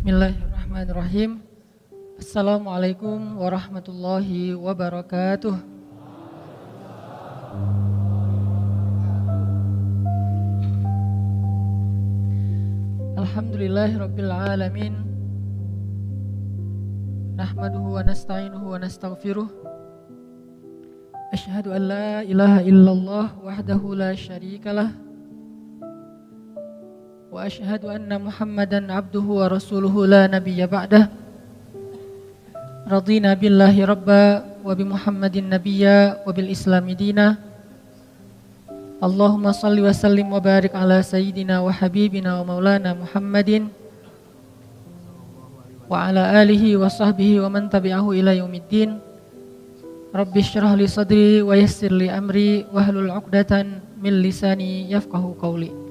Bismillahirrahmanirrahim. Assalamualaikum warahmatullahi wabarakatuh. Alhamdulillahirabbil alamin. Nahmaduhu wa nasta'inuhu wa nastaghfiruh. Asyhadu an la ilaha illallah wahdahu la syarikalah. Wa asyhadu anna Muhammadan abduhu wa rasuluhu la nabiyya ba'dah. Radina billahi rabba wa bi Muhammadin nabiyya wa bil islami dina. Allahumma salli wa sallim wa barik ala sayyidina wa habibina wa maulana Muhammadin wa ala alihi wa sahbihi wa man tabi'ahu ila yaumiddin. Rabbi syrah li sadri wa yassir li amri wahlul 'uqdatan min lisani yafqahu qawli.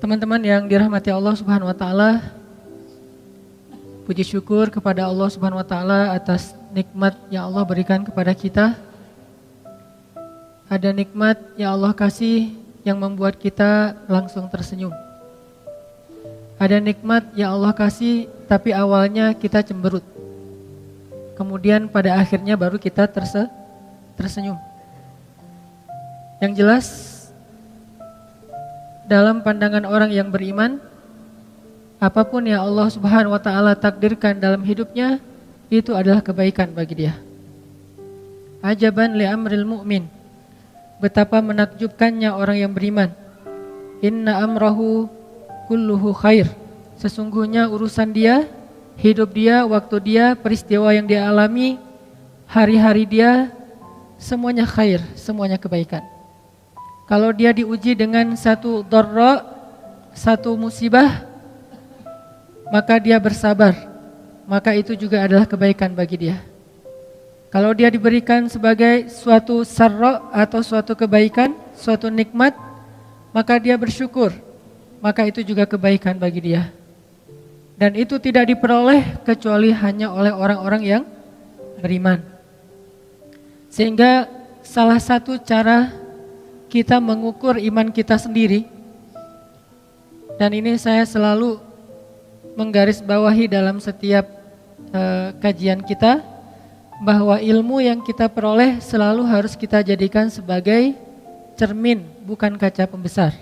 Teman-teman yang dirahmati Allah Subhanahu wa taala, puji syukur kepada Allah Subhanahu wa taala atas nikmat yang Allah berikan kepada kita. Ada nikmat yang Allah kasih yang membuat kita langsung tersenyum. Ada nikmat yang Allah kasih tapi awalnya kita cemberut. Kemudian pada akhirnya baru kita tersenyum. Yang jelas, dalam pandangan orang yang beriman, apapun yang Allah Subhanahu wa taala takdirkan dalam hidupnya, itu adalah kebaikan bagi dia. Ajaban li amril mu'min. Betapa menakjubkannya orang yang beriman. Inna amrahu kulluhu khair. Sesungguhnya urusan dia, hidup dia, waktu dia, peristiwa yang dia alami, hari-hari dia, semuanya khair, semuanya kebaikan. Kalau dia diuji dengan satu dharra, satu musibah, maka dia bersabar, maka itu juga adalah kebaikan bagi dia. Kalau dia diberikan sebagai suatu sarra atau suatu kebaikan, suatu nikmat, maka dia bersyukur, maka itu juga kebaikan bagi dia. Dan itu tidak diperoleh kecuali hanya oleh orang-orang yang beriman. Sehingga salah satu cara kita mengukur iman kita sendiri, dan ini saya selalu menggarisbawahi dalam setiap kajian kita, bahwa ilmu yang kita peroleh selalu harus kita jadikan sebagai cermin, bukan kaca pembesar.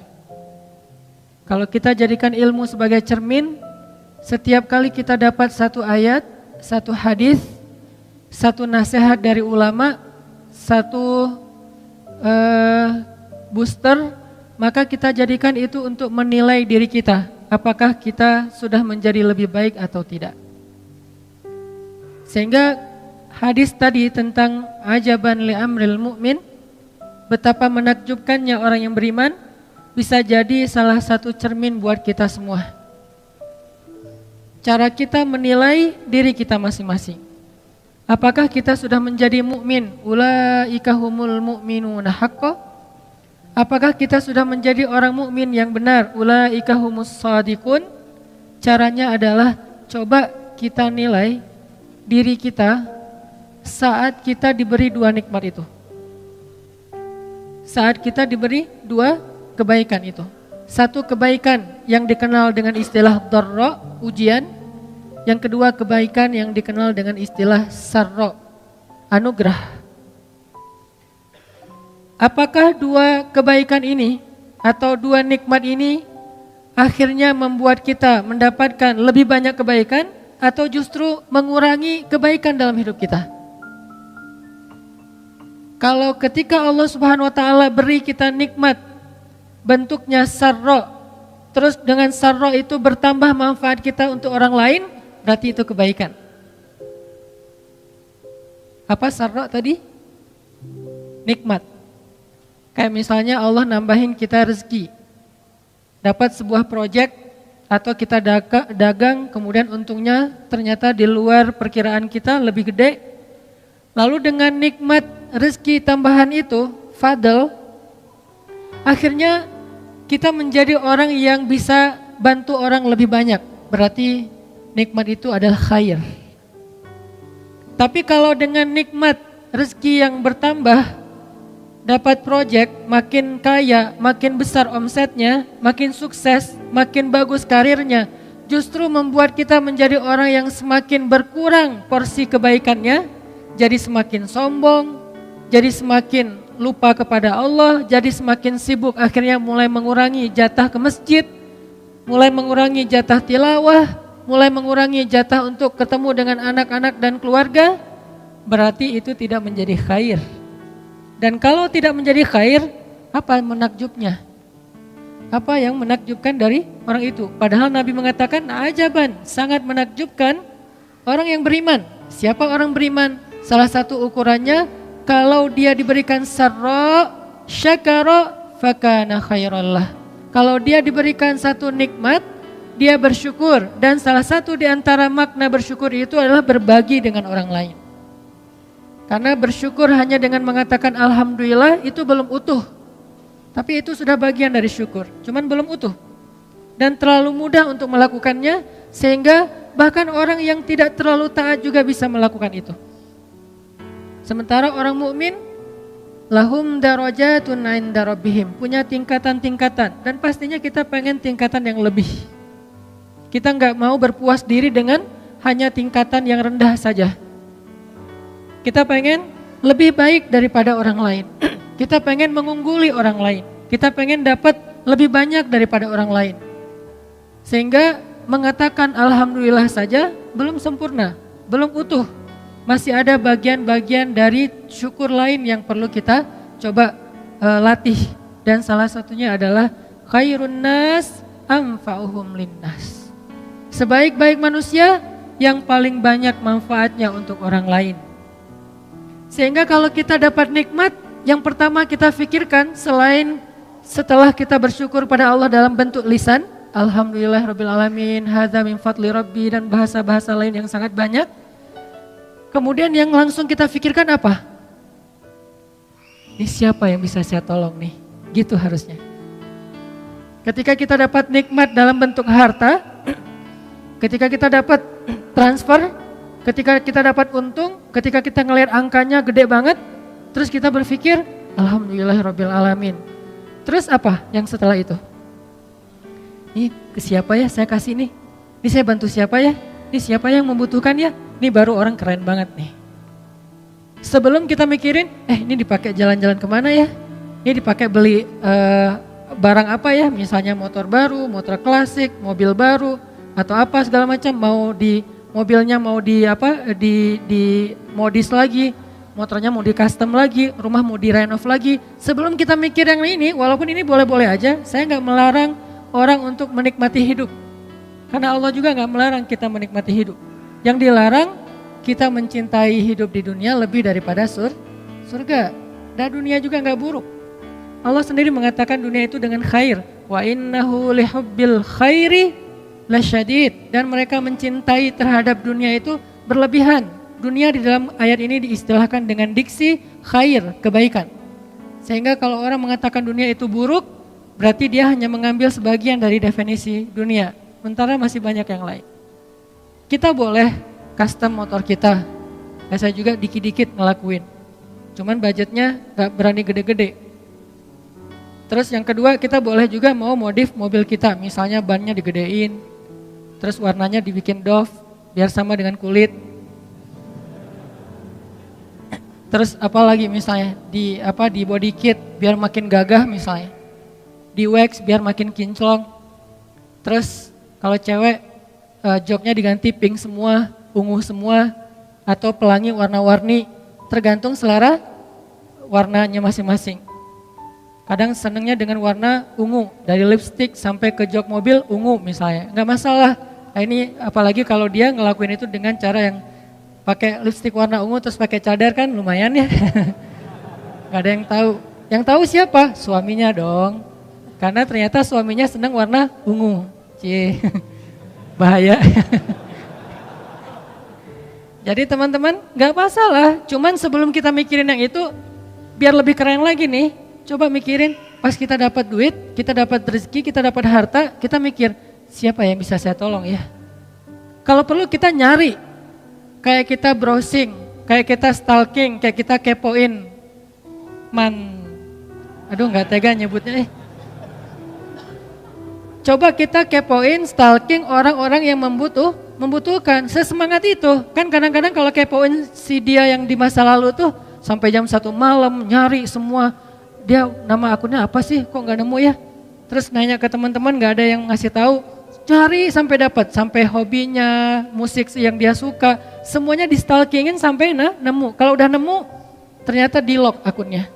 Kalau kita jadikan ilmu sebagai cermin, setiap kali kita dapat satu ayat, satu hadis, satu nasihat dari ulama, satu booster, maka kita jadikan itu untuk menilai diri kita, apakah kita sudah menjadi lebih baik atau tidak. Sehingga hadis tadi tentang ajaban li amril mu'min, betapa menakjubkannya orang yang beriman, bisa jadi salah satu cermin buat kita semua. Cara kita menilai diri kita masing-masing. Apakah kita sudah menjadi mukmin? Ulaika humul mu'minuna haqqan. Apakah kita sudah menjadi orang mukmin yang benar? Ulaika humus shadiqun. Caranya adalah coba kita nilai diri kita saat kita diberi dua nikmat itu. Saat kita diberi dua kebaikan itu. Satu kebaikan yang dikenal dengan istilah dharra, ujian. Yang kedua kebaikan yang dikenal dengan istilah sarra, anugerah. Apakah dua kebaikan ini atau dua nikmat ini akhirnya membuat kita mendapatkan lebih banyak kebaikan atau justru mengurangi kebaikan dalam hidup kita? Kalau ketika Allah Subhanahu wa taala beri kita nikmat bentuknya sarra, terus dengan sarra itu bertambah manfaat kita untuk orang lain, berarti itu kebaikan. Apa sarra tadi? Nikmat. Kayak misalnya Allah nambahin kita rezeki. Dapat sebuah proyek atau kita dagang, kemudian untungnya ternyata di luar perkiraan kita lebih gede. Lalu dengan nikmat rezeki tambahan itu, fadl, akhirnya kita menjadi orang yang bisa bantu orang lebih banyak. Berarti nikmat itu adalah khair. Tapi kalau dengan nikmat rezeki yang bertambah, dapat proyek, makin kaya, makin besar omsetnya, makin sukses, makin bagus karirnya, justru membuat kita menjadi orang yang semakin berkurang porsi kebaikannya, jadi semakin sombong, jadi semakin lupa kepada Allah, jadi semakin sibuk, akhirnya mulai mengurangi jatah ke masjid, mulai mengurangi jatah tilawah, mulai mengurangi jatah untuk ketemu dengan anak-anak dan keluarga. Berarti itu tidak menjadi khair. Dan kalau tidak menjadi khair, apa menakjubnya? Apa yang menakjubkan dari orang itu? Padahal Nabi mengatakan, ajaban, sangat menakjubkan orang yang beriman. Siapa orang beriman? Salah satu ukurannya, kalau dia diberikan sarra, syakara, fakana khairallah. Kalau dia diberikan satu nikmat, dia bersyukur. Dan salah satu di antara makna bersyukur itu adalah berbagi dengan orang lain. Karena bersyukur hanya dengan mengatakan alhamdulillah itu belum utuh. Tapi itu sudah bagian dari syukur, cuman belum utuh. Dan terlalu mudah untuk melakukannya, sehingga bahkan orang yang tidak terlalu taat juga bisa melakukan itu. Sementara orang mukmin lahum darajatun 'inda rabbihim, punya tingkatan-tingkatan, dan pastinya kita pengen tingkatan yang lebih. Kita nggak mau berpuas diri dengan hanya tingkatan yang rendah saja. Kita pengen lebih baik daripada orang lain. Kita pengen mengungguli orang lain. Kita pengen dapat lebih banyak daripada orang lain. Sehingga mengatakan alhamdulillah saja belum sempurna, belum utuh. Masih ada bagian-bagian dari syukur lain yang perlu kita coba latih. Dan salah satunya adalah khairun nas anfa'uhum linnas. Sebaik-baik manusia yang paling banyak manfaatnya untuk orang lain. Sehingga kalau kita dapat nikmat, yang pertama kita pikirkan selain setelah kita bersyukur pada Allah dalam bentuk lisan, alhamdulillah rabbil alamin, hadza min fadli rabbi, dan bahasa-bahasa lain yang sangat banyak. Kemudian yang langsung kita pikirkan apa? Ini siapa yang bisa saya tolong nih? Gitu harusnya. Ketika kita dapat nikmat dalam bentuk harta, ketika kita dapat transfer, ketika kita dapat untung, ketika kita ngelihat angkanya gede banget, terus kita berpikir, alhamdulillahirabbil alamin. Terus apa yang setelah itu? Ini ke siapa ya saya kasih nih? Ini saya bantu siapa ya? Ini siapa yang membutuhkan ya? Ini baru orang keren banget nih. Sebelum kita mikirin, ini dipakai jalan-jalan kemana ya? Ini dipakai beli barang apa ya? Misalnya motor baru, motor klasik, mobil baru, atau apa segala macam. Mau di mobilnya mau di modis lagi, motornya mau di custom lagi, rumah mau di renov lagi. Sebelum kita mikir yang ini, walaupun ini boleh-boleh aja, saya nggak melarang orang untuk menikmati hidup. Karena Allah juga nggak melarang kita menikmati hidup. Yang dilarang kita mencintai hidup di dunia lebih daripada surga. Dan dunia juga nggak buruk. Allah sendiri mengatakan dunia itu dengan khair. Wa innahu lihubbil khairi lasyadid. Dan mereka mencintai terhadap dunia itu berlebihan. Dunia di dalam ayat ini diistilahkan dengan diksi khair, kebaikan. Sehingga kalau orang mengatakan dunia itu buruk, berarti dia hanya mengambil sebagian dari definisi dunia. Sementara masih banyak yang lain. Kita boleh custom motor kita. Saya juga dikit-dikit ngelakuin. Cuman budgetnya gak berani gede-gede. Terus yang kedua, kita boleh juga mau modif mobil kita. Misalnya bannya digedein. Terus warnanya dibikin doff biar sama dengan kulit. Terus apalagi misalnya di body kit biar makin gagah misalnya. Di wax biar makin kinclong. Terus kalau cewek joknya diganti pink semua, ungu semua, atau pelangi warna-warni, tergantung selera warnanya masing-masing. Kadang senengnya dengan warna ungu, dari lipstick sampai ke jok mobil ungu misalnya, nggak masalah. Nah ini apalagi kalau dia ngelakuin itu dengan cara yang pakai lipstick warna ungu terus pakai cadar kan lumayan ya. Gak ada yang tahu. Yang tahu siapa? Suaminya dong. Karena ternyata suaminya senang warna ungu. Cie. Bahaya. Jadi teman-teman gak masalah, cuman sebelum kita mikirin yang itu, biar lebih keren lagi nih, coba mikirin pas kita dapat duit, kita dapat rezeki, kita dapat harta, kita mikir siapa yang bisa saya tolong ya. Kalau perlu kita nyari, kayak kita browsing, kayak kita stalking, kayak kita kepoin, aduh gak tega nyebutnya Coba kita kepoin stalking orang-orang yang membutuhkan. Sesemangat itu. Kan kadang-kadang kalau kepoin si dia yang di masa lalu tuh sampai jam 1 malam nyari semua. Dia nama akunnya apa sih? Kok nggak nemu ya? Terus nanya ke teman-teman nggak ada yang ngasih tahu. Cari sampai dapat, sampai hobinya, musik yang dia suka. Semuanya di stalkingin sampai nemu. Kalau udah nemu ternyata di lock akunnya.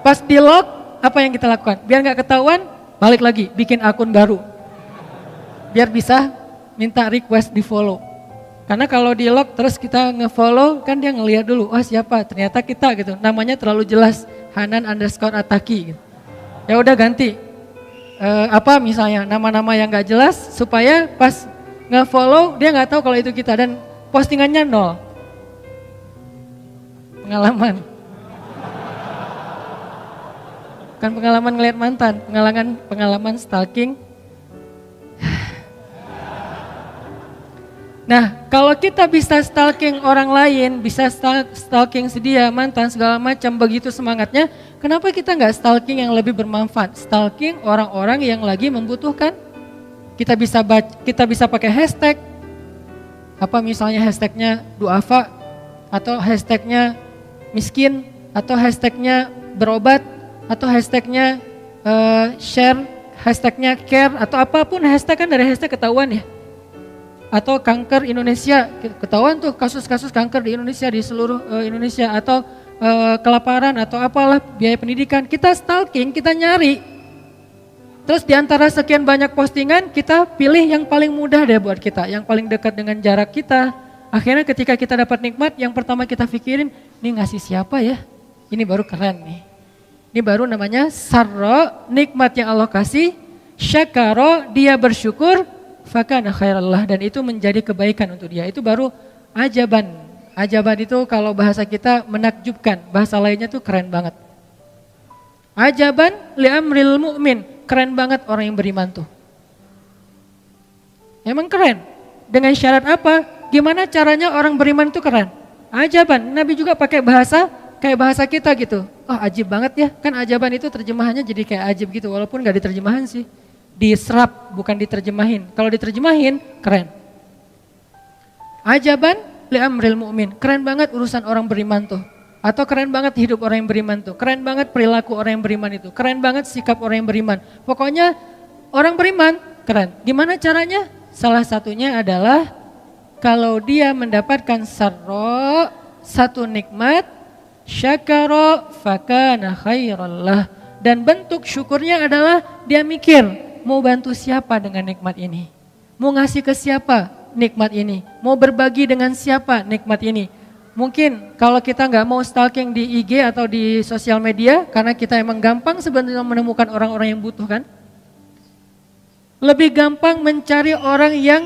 Pas di lock apa yang kita lakukan? Biar nggak ketahuan, balik lagi, bikin akun baru. Biar bisa minta request di follow. Karena kalau di lock terus kita nge-follow, kan dia ngelihat dulu, oh siapa, ternyata kita gitu. Namanya terlalu jelas, Hanan_Ataki gitu. Ya udah ganti, apa misalnya nama-nama yang gak jelas, supaya pas nge-follow dia gak tahu kalau itu kita dan postingannya 0. Pengalaman. Bukan pengalaman ngeliat mantan, pengalaman stalking. Nah, kalau kita bisa stalking orang lain, bisa stalking dia, mantan, segala macam, begitu semangatnya, kenapa kita nggak stalking yang lebih bermanfaat? Stalking orang-orang yang lagi membutuhkan. Kita bisa pakai hashtag, apa misalnya hashtagnya duafa, atau hashtagnya miskin, atau hashtagnya berobat, atau hashtagnya share, hashtagnya care, atau apapun hashtag kan dari hashtag ketahuan ya. Atau kanker Indonesia, ketahuan tuh kasus-kasus kanker di Indonesia, di seluruh Indonesia, atau kelaparan, atau apalah biaya pendidikan. Kita stalking, kita nyari. Terus di antara sekian banyak postingan, kita pilih yang paling mudah deh buat kita, yang paling dekat dengan jarak kita. Akhirnya ketika kita dapat nikmat, yang pertama kita pikirin, ini ngasih siapa ya? Ini baru keren nih. Ini baru namanya sarro, nikmat yang Allah kasih, syakaro, dia bersyukur, fakana khairallah, dan itu menjadi kebaikan untuk dia. Itu baru ajaban. Ajaban itu kalau bahasa kita menakjubkan, bahasa lainnya tuh keren banget. Ajaban li amril mu'min, keren banget orang yang beriman tuh. Emang keren. Dengan syarat apa? Gimana caranya orang beriman itu keren? Ajaban. Nabi juga pakai bahasa kayak bahasa kita gitu. Oh ajib banget ya. Kan ajaban itu terjemahannya jadi kayak ajib gitu. Walaupun gak diterjemahan sih. Diserap bukan diterjemahin. Kalau diterjemahin keren. Ajaban li amril mu'min. Keren banget urusan orang beriman tuh. Atau keren banget hidup orang yang beriman tuh. Keren banget perilaku orang yang beriman itu. Keren banget sikap orang yang beriman. Pokoknya orang beriman keren. Gimana caranya? Salah satunya adalah kalau dia mendapatkan sarro, satu nikmat, syakaro fakana khairallah. Dan bentuk syukurnya adalah dia mikir, mau bantu siapa dengan nikmat ini? Mau ngasih ke siapa nikmat ini? Mau berbagi dengan siapa nikmat ini? Mungkin kalau kita nggak mau stalking di IG atau di sosial media, karena kita emang gampang sebenarnya menemukan orang-orang yang butuh kan? Lebih gampang mencari orang yang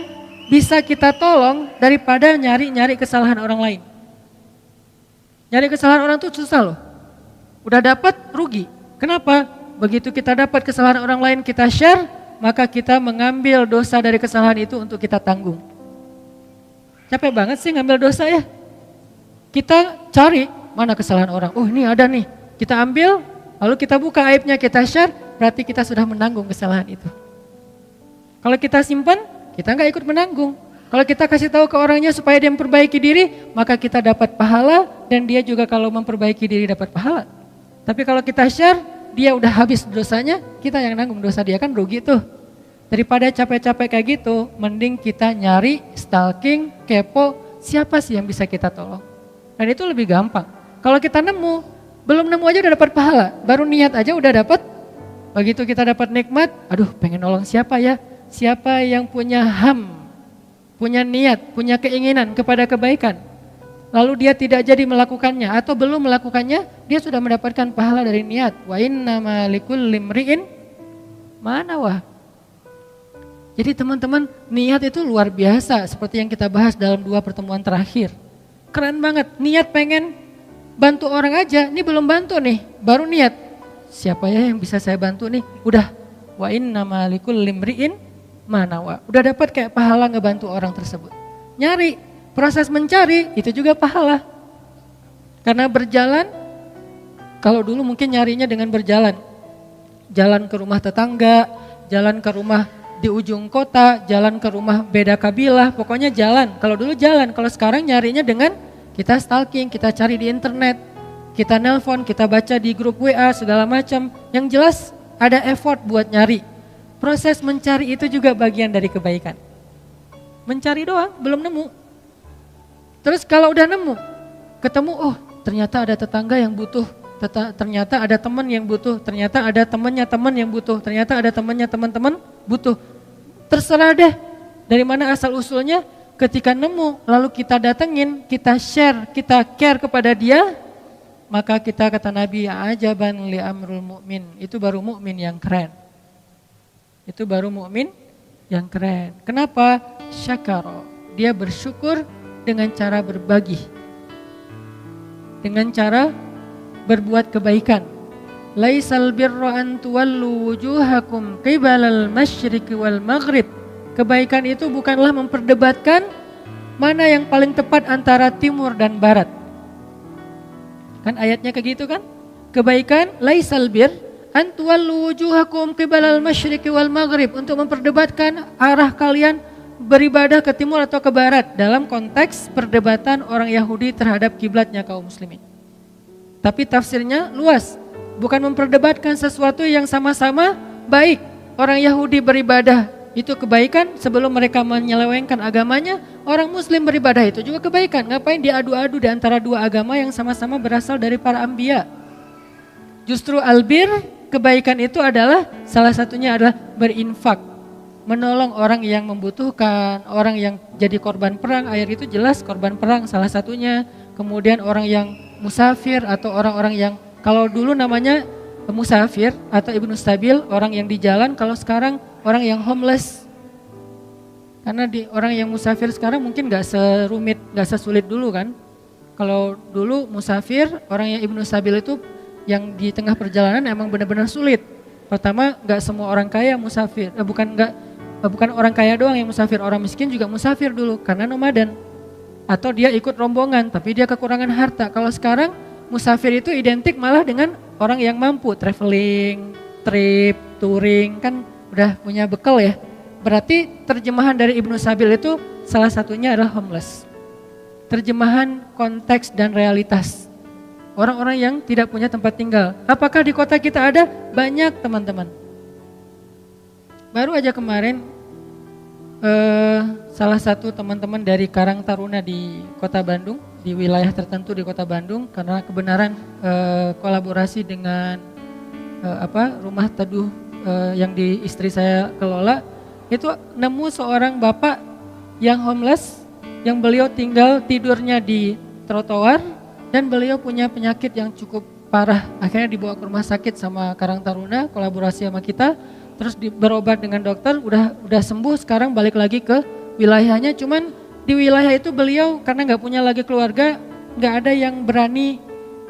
bisa kita tolong daripada nyari-nyari kesalahan orang lain. Nyari kesalahan orang itu susah loh. Udah dapat rugi. Kenapa? Begitu kita dapat kesalahan orang lain kita share, maka kita mengambil dosa dari kesalahan itu untuk kita tanggung. Capek banget sih ngambil dosa ya. Kita cari mana kesalahan orang. Oh ini ada nih. Kita ambil, lalu kita buka aibnya, kita share, berarti kita sudah menanggung kesalahan itu. Kalau kita simpan, kita nggak ikut menanggung. Kalau kita kasih tahu ke orangnya supaya dia memperbaiki diri, maka kita dapat pahala dan dia juga kalau memperbaiki diri dapat pahala. Tapi kalau kita share, dia udah habis dosanya, kita yang nanggung dosa dia, kan rugi tuh. Daripada capek-capek kayak gitu, mending kita nyari, stalking, kepo, siapa sih yang bisa kita tolong. Dan itu lebih gampang. Kalau kita nemu, belum nemu aja udah dapat pahala, baru niat aja udah dapat. Begitu kita dapat nikmat, aduh pengen nolong siapa ya? Siapa yang punya punya niat, punya keinginan kepada kebaikan. Lalu dia tidak jadi melakukannya atau belum melakukannya, dia sudah mendapatkan pahala dari niat. Wa innama likulli imri'in ma nawa. Jadi teman-teman, niat itu luar biasa seperti yang kita bahas dalam 2 pertemuan terakhir. Keren banget, niat pengen bantu orang aja, ini belum bantu nih, baru niat. Siapa ya yang bisa saya bantu nih? Udah, wa innama likulli imri'in ma nawa. Udah dapat kayak pahala ngebantu orang tersebut. Nyari, proses mencari itu juga pahala. Karena berjalan, kalau dulu mungkin nyarinya dengan berjalan. jalan ke rumah tetangga, jalan ke rumah di ujung kota, jalan ke rumah beda kabilah, pokoknya jalan. Kalau dulu jalan, kalau sekarang nyarinya dengan kita stalking, kita cari di internet, kita nelpon, kita baca di grup WA segala macam. Yang jelas ada effort buat nyari. Proses mencari itu juga bagian dari kebaikan. Mencari doang, belum nemu. Terus kalau udah nemu, ketemu, oh ternyata ada tetangga yang butuh, ternyata ada teman yang butuh, ternyata ada temannya teman yang butuh, ternyata ada temannya teman-teman butuh. Terserah deh dari mana asal usulnya, ketika nemu lalu kita datengin, kita share, kita care kepada dia, maka kita kata Nabi, ajaban li amrul mu'min, itu baru mukmin yang keren. Itu baru mukmin yang keren. Kenapa? Syakara, dia bersyukur dengan cara berbagi, dengan cara berbuat kebaikan. Laisal birra an tuwallu wujuhakum qibalal masyriqi wal maghrib. Kebaikan itu bukanlah memperdebatkan mana yang paling tepat antara timur dan barat. Kan ayatnya kayak gitu kan? Kebaikan laisal bir an tuwallu wujuhakum qibalal masyriqi wal maghrib, untuk memperdebatkan arah kalian beribadah ke timur atau ke barat dalam konteks perdebatan orang Yahudi terhadap kiblatnya kaum muslimin. Tapi tafsirnya luas, bukan memperdebatkan sesuatu yang sama-sama baik. Orang Yahudi beribadah itu kebaikan sebelum mereka menyelewengkan agamanya, orang muslim beribadah itu juga kebaikan. Ngapain diadu-adu di antara dua agama yang sama-sama berasal dari para anbiya? Justru albir, kebaikan itu adalah salah satunya adalah berinfak, menolong orang yang membutuhkan, orang yang jadi korban perang. Ayat itu jelas korban perang salah satunya. Kemudian orang yang musafir atau orang-orang yang kalau dulu namanya musafir atau ibnu sabil, orang yang di jalan. Kalau sekarang orang yang homeless. Karena orang yang musafir sekarang mungkin gak serumit, gak sesulit dulu kan. Kalau dulu musafir, orang yang ibnu sabil itu yang di tengah perjalanan emang benar-benar sulit. Pertama, gak semua orang kaya musafir, bukan orang kaya doang yang musafir, orang miskin juga musafir dulu karena nomaden. Atau dia ikut rombongan tapi dia kekurangan harta. Kalau sekarang musafir itu identik malah dengan orang yang mampu, traveling, trip, touring, kan udah punya bekal ya. Berarti terjemahan dari Ibnu Sabil itu salah satunya adalah homeless. Terjemahan konteks dan realitas. Orang-orang yang tidak punya tempat tinggal. Apakah di kota kita ada? Banyak teman-teman. Baru aja kemarin salah satu teman-teman dari Karang Taruna di Kota Bandung, di wilayah tertentu di Kota Bandung, karena kebenaran kolaborasi dengan rumah teduh yang di istri saya kelola, itu nemu seorang bapak yang homeless, yang beliau tinggal tidurnya di trotoar dan beliau punya penyakit yang cukup parah. Akhirnya dibawa ke rumah sakit sama Karang Taruna, kolaborasi sama kita. Terus berobat dengan dokter, udah sembuh, sekarang balik lagi ke wilayahnya. Cuman di wilayah itu beliau karena nggak punya lagi keluarga, nggak ada yang berani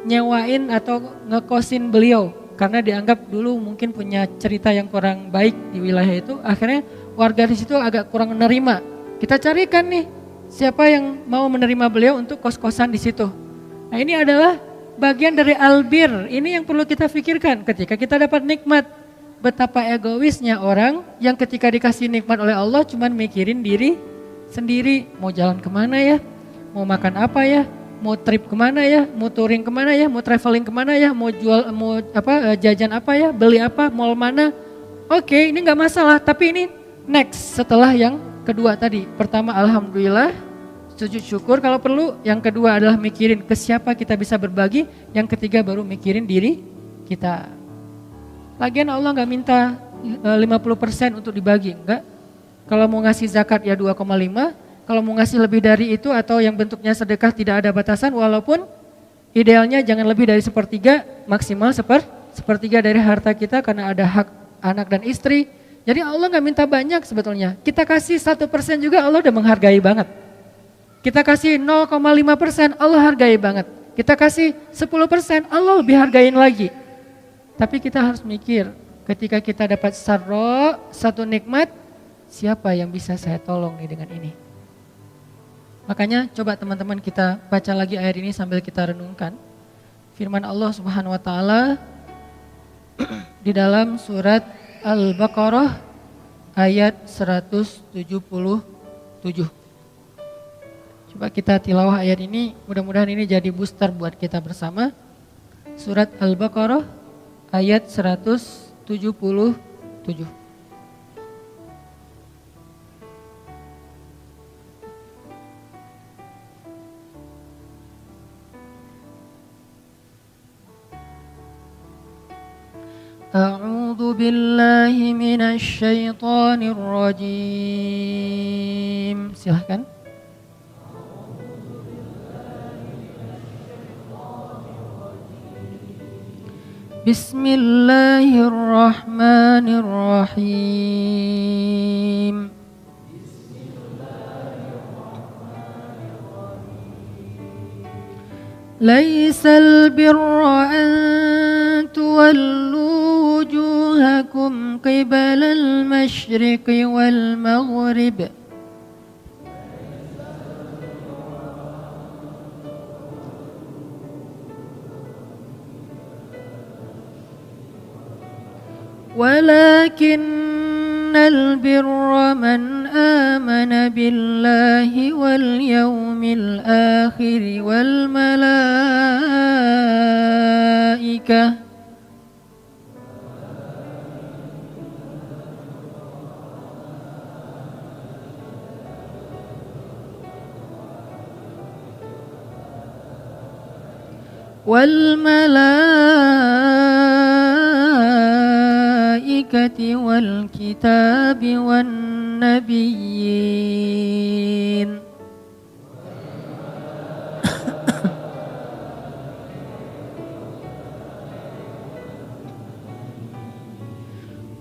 nyewain atau ngekosin beliau. Karena dianggap dulu mungkin punya cerita yang kurang baik di wilayah itu. Akhirnya warga di situ agak kurang menerima. Kita carikan nih siapa yang mau menerima beliau untuk kos-kosan di situ. Nah ini adalah bagian dari albir. Ini yang perlu kita pikirkan ketika kita dapat nikmat. Betapa egoisnya orang yang ketika dikasih nikmat oleh Allah cuman mikirin diri sendiri. Mau jalan kemana ya, mau makan apa ya, mau trip kemana ya, mau touring kemana ya, mau traveling kemana ya, mau jajan apa ya, beli apa, mall mana. Oke, ini gak masalah, tapi ini next setelah yang kedua tadi. Pertama alhamdulillah, sujud syukur kalau perlu. Yang kedua adalah mikirin ke siapa kita bisa berbagi. Yang ketiga baru mikirin diri kita. Lagian Allah gak minta 50% untuk dibagi, enggak. Kalau mau ngasih zakat ya 2,5, kalau mau ngasih lebih dari itu atau yang bentuknya sedekah tidak ada batasan, walaupun idealnya jangan lebih dari sepertiga, maksimal sepertiga dari harta kita karena ada hak anak dan istri. Jadi Allah gak minta banyak sebetulnya, kita kasih 1% juga Allah udah menghargai banget. Kita kasih 0,5% Allah hargai banget, kita kasih 10% Allah lebih hargain lagi. Tapi kita harus mikir, ketika kita dapat sarro, satu nikmat, siapa yang bisa saya tolong nih dengan ini? Makanya coba teman-teman kita baca lagi ayat ini sambil kita renungkan. Firman Allah Subhanahu wa taala, di dalam surat Al-Baqarah ayat 177. Coba kita tilawah ayat ini, mudah-mudahan ini jadi booster buat kita bersama. Surat Al-Baqarah ayat 177. A'udzu billahi minasy syaithanir rajim. Silahkan. Bismillahirrahmanirrahim. Laisal birra an tuwallu wujuhakum qibalal masyriqi wal maghrib. ولكن البر من آمن بالله واليوم الآخر والملائكة والكتاب والنبيين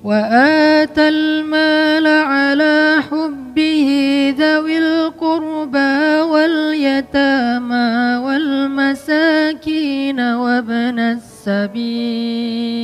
وآتى المال على حبه ذوي القربى واليتامى والمساكين وابن السبيل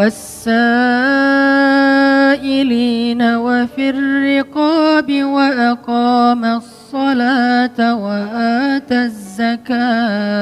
والسائلين وفي الرقاب وأقام الصلاة وآتى الزكاة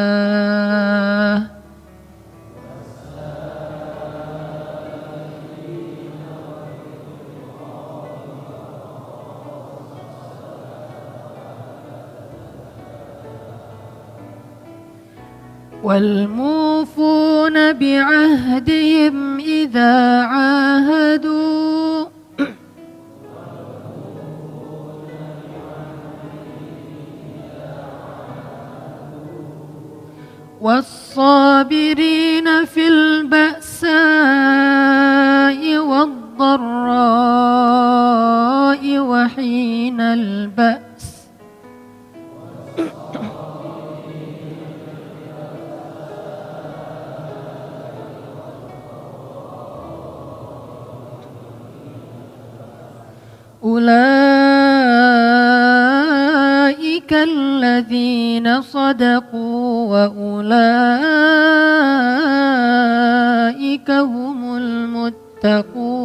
والموفون بعهدهم إذا عاهدوا والصابرين في البأساء والضراء وحين البأس أولئك الذين صدقوا وأولئك هم المتقون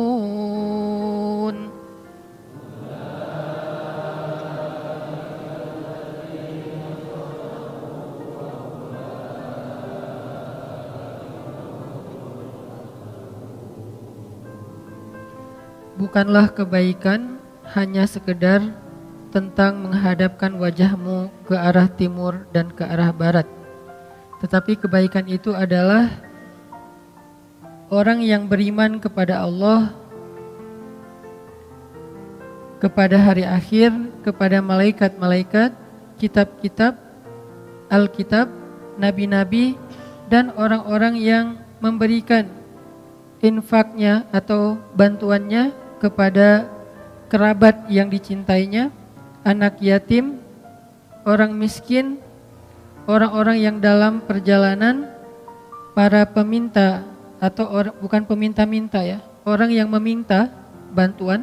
Bukanlah kebaikan hanya sekedar tentang menghadapkan wajahmu ke arah timur dan ke arah barat. Tetapi kebaikan itu adalah orang yang beriman kepada Allah, kepada hari akhir, kepada malaikat-malaikat, kitab-kitab, Alkitab, nabi-nabi, dan orang-orang yang memberikan infaknya atau bantuannya kepada kerabat yang dicintainya, anak yatim, orang miskin, orang-orang yang dalam perjalanan, para peminta atau bukan peminta-minta ya, orang yang meminta bantuan,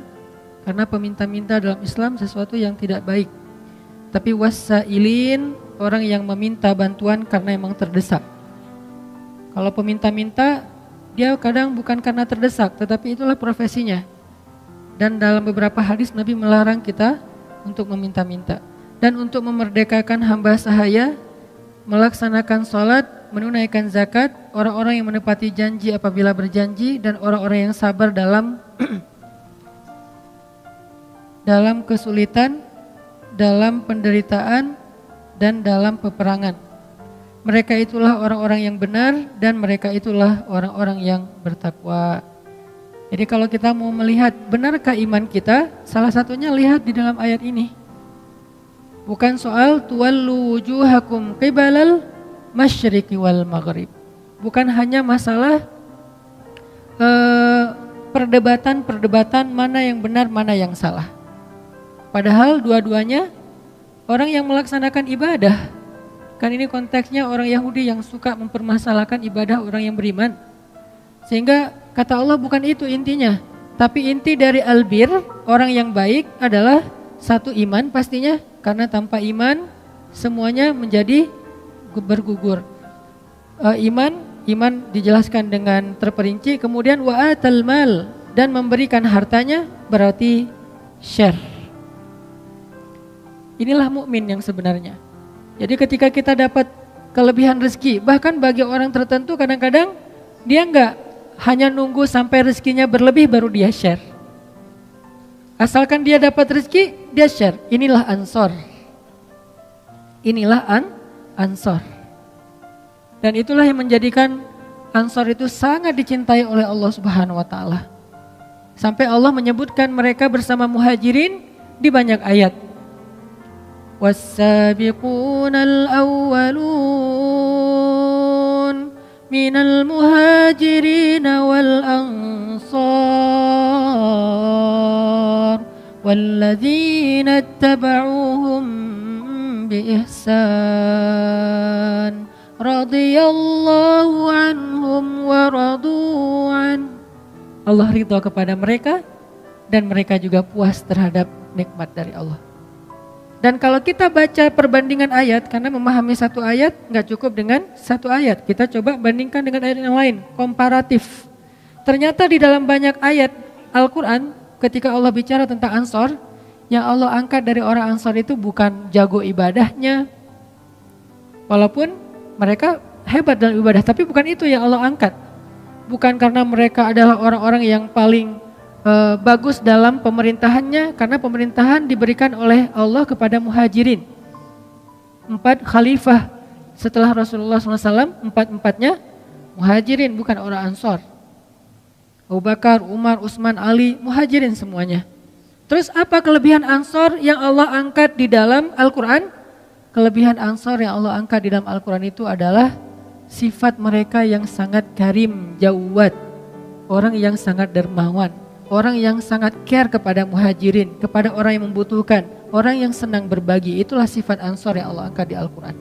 karena peminta-minta dalam Islam sesuatu yang tidak baik. Tapi wasailin, orang yang meminta bantuan karena memang terdesak. Kalau peminta-minta, dia kadang bukan karena terdesak, tetapi itulah profesinya. Dan dalam beberapa hadis Nabi melarang kita untuk meminta-minta. Dan untuk memerdekakan hamba sahaya, melaksanakan sholat, menunaikan zakat, orang-orang yang menepati janji apabila berjanji, dan orang-orang yang sabar dalam dalam kesulitan, dalam penderitaan, dan dalam peperangan. Mereka itulah orang-orang yang benar dan mereka itulah orang-orang yang bertakwa. Jadi kalau kita mau melihat benarkah iman kita, salah satunya lihat di dalam ayat ini. Bukan soal tuwallu wujuhakum qibalal masyriqi wal maghrib. Bukan hanya masalah perdebatan mana yang benar, mana yang salah. Padahal dua-duanya orang yang melaksanakan ibadah. Kan ini konteksnya orang Yahudi yang suka mempermasalahkan ibadah orang yang beriman. Sehingga kata Allah bukan itu intinya. Tapi inti dari albir, orang yang baik adalah satu iman pastinya. Karena tanpa iman semuanya menjadi bergugur. Iman dijelaskan dengan terperinci. Kemudian wa'atal mal, dan memberikan hartanya berarti share. Inilah mukmin yang sebenarnya. Jadi ketika kita dapat kelebihan rezeki, bahkan bagi orang tertentu kadang-kadang dia enggak hanya nunggu sampai rezekinya berlebih baru dia share. Asalkan dia dapat rezeki, dia share. Inilah ansor. Inilah ansor. Dan itulah yang menjadikan ansor itu sangat dicintai oleh Allah Subhanahu wa taala. Sampai Allah menyebutkan mereka bersama muhajirin di banyak ayat. والسابقون الأولون من المهاجرين والأنصار والذين اتبعوهم بإحسان رضي الله عنهم ورضوا عنه. Allah ridha kepada mereka dan mereka juga puas terhadap nikmat dari Allah. Dan kalau kita baca perbandingan ayat, karena memahami satu ayat nggak cukup dengan satu ayat. Kita coba bandingkan dengan ayat yang lain, komparatif. Ternyata di dalam banyak ayat Al-Quran, ketika Allah bicara tentang Ansor, yang Allah angkat dari orang Ansor itu bukan jago ibadahnya. Walaupun mereka hebat dalam ibadah, tapi bukan itu yang Allah angkat. Bukan karena mereka adalah orang-orang yang paling bagus dalam pemerintahannya, karena pemerintahan diberikan oleh Allah kepada muhajirin. 4 khalifah setelah Rasulullah SAW, 4-4-nya muhajirin, bukan orang Ansor. Abu Bakar, Umar, Utsman, Ali, muhajirin semuanya. Terus apa kelebihan Ansor yang Allah angkat di dalam Al-Quran? Kelebihan Ansor yang Allah angkat di dalam Al-Quran itu adalah sifat mereka yang sangat karim, jawad, orang yang sangat dermawan. Orang yang sangat care kepada muhajirin, kepada orang yang membutuhkan, orang yang senang berbagi. Itulah sifat Ansor yang Allah angkat di Al-Quran.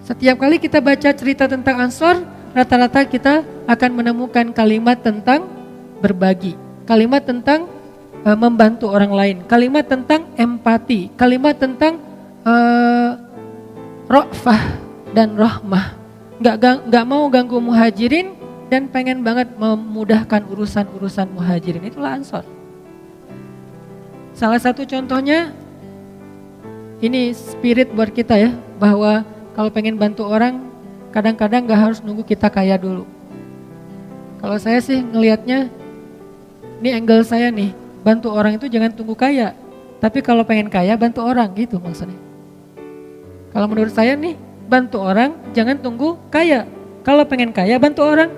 Setiap kali kita baca cerita tentang Ansor, rata-rata kita akan menemukan kalimat tentang berbagi, kalimat tentang membantu orang lain, kalimat tentang empati, kalimat tentang ra'fah dan rahmah. Gak mau ganggu muhajirin, dan pengen banget memudahkan urusan-urusan muhajirin. Itulah Ansor. Salah satu contohnya, ini spirit buat kita ya, bahwa kalau pengen bantu orang, kadang-kadang gak harus nunggu kita kaya dulu. Kalau saya sih ngelihatnya, ini angle saya nih, bantu orang itu jangan tunggu kaya, tapi kalau pengen kaya bantu orang, gitu maksudnya. Kalau menurut saya nih, bantu orang jangan tunggu kaya, kalau pengen kaya bantu orang.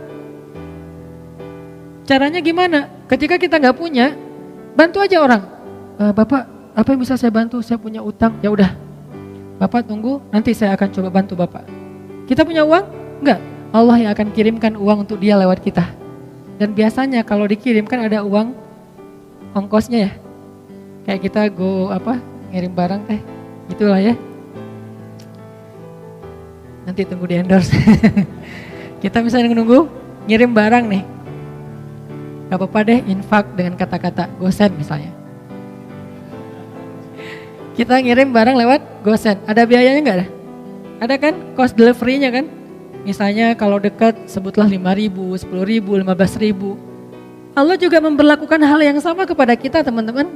Caranya gimana? Ketika kita nggak punya, bantu aja orang. Bapak, apa yang bisa saya bantu? Saya punya utang. Ya udah, Bapak tunggu, nanti saya akan coba bantu Bapak. Kita punya uang? Enggak. Allah yang akan kirimkan uang untuk dia lewat kita. Dan biasanya kalau dikirimkan ada uang ongkosnya ya. Kayak kita ngirim barang teh, gitulah ya. Nanti tunggu di endorse. Kita misalnya nunggu ngirim barang nih. Gak apa-apa deh infak dengan kata-kata gosen misalnya. Kita ngirim barang lewat gosen, ada biayanya gak ada? Ada kan, cost delivery-nya kan? Misalnya kalau dekat sebutlah 5.000, 10.000, 15.000. Allah juga memberlakukan hal yang sama kepada kita teman-teman.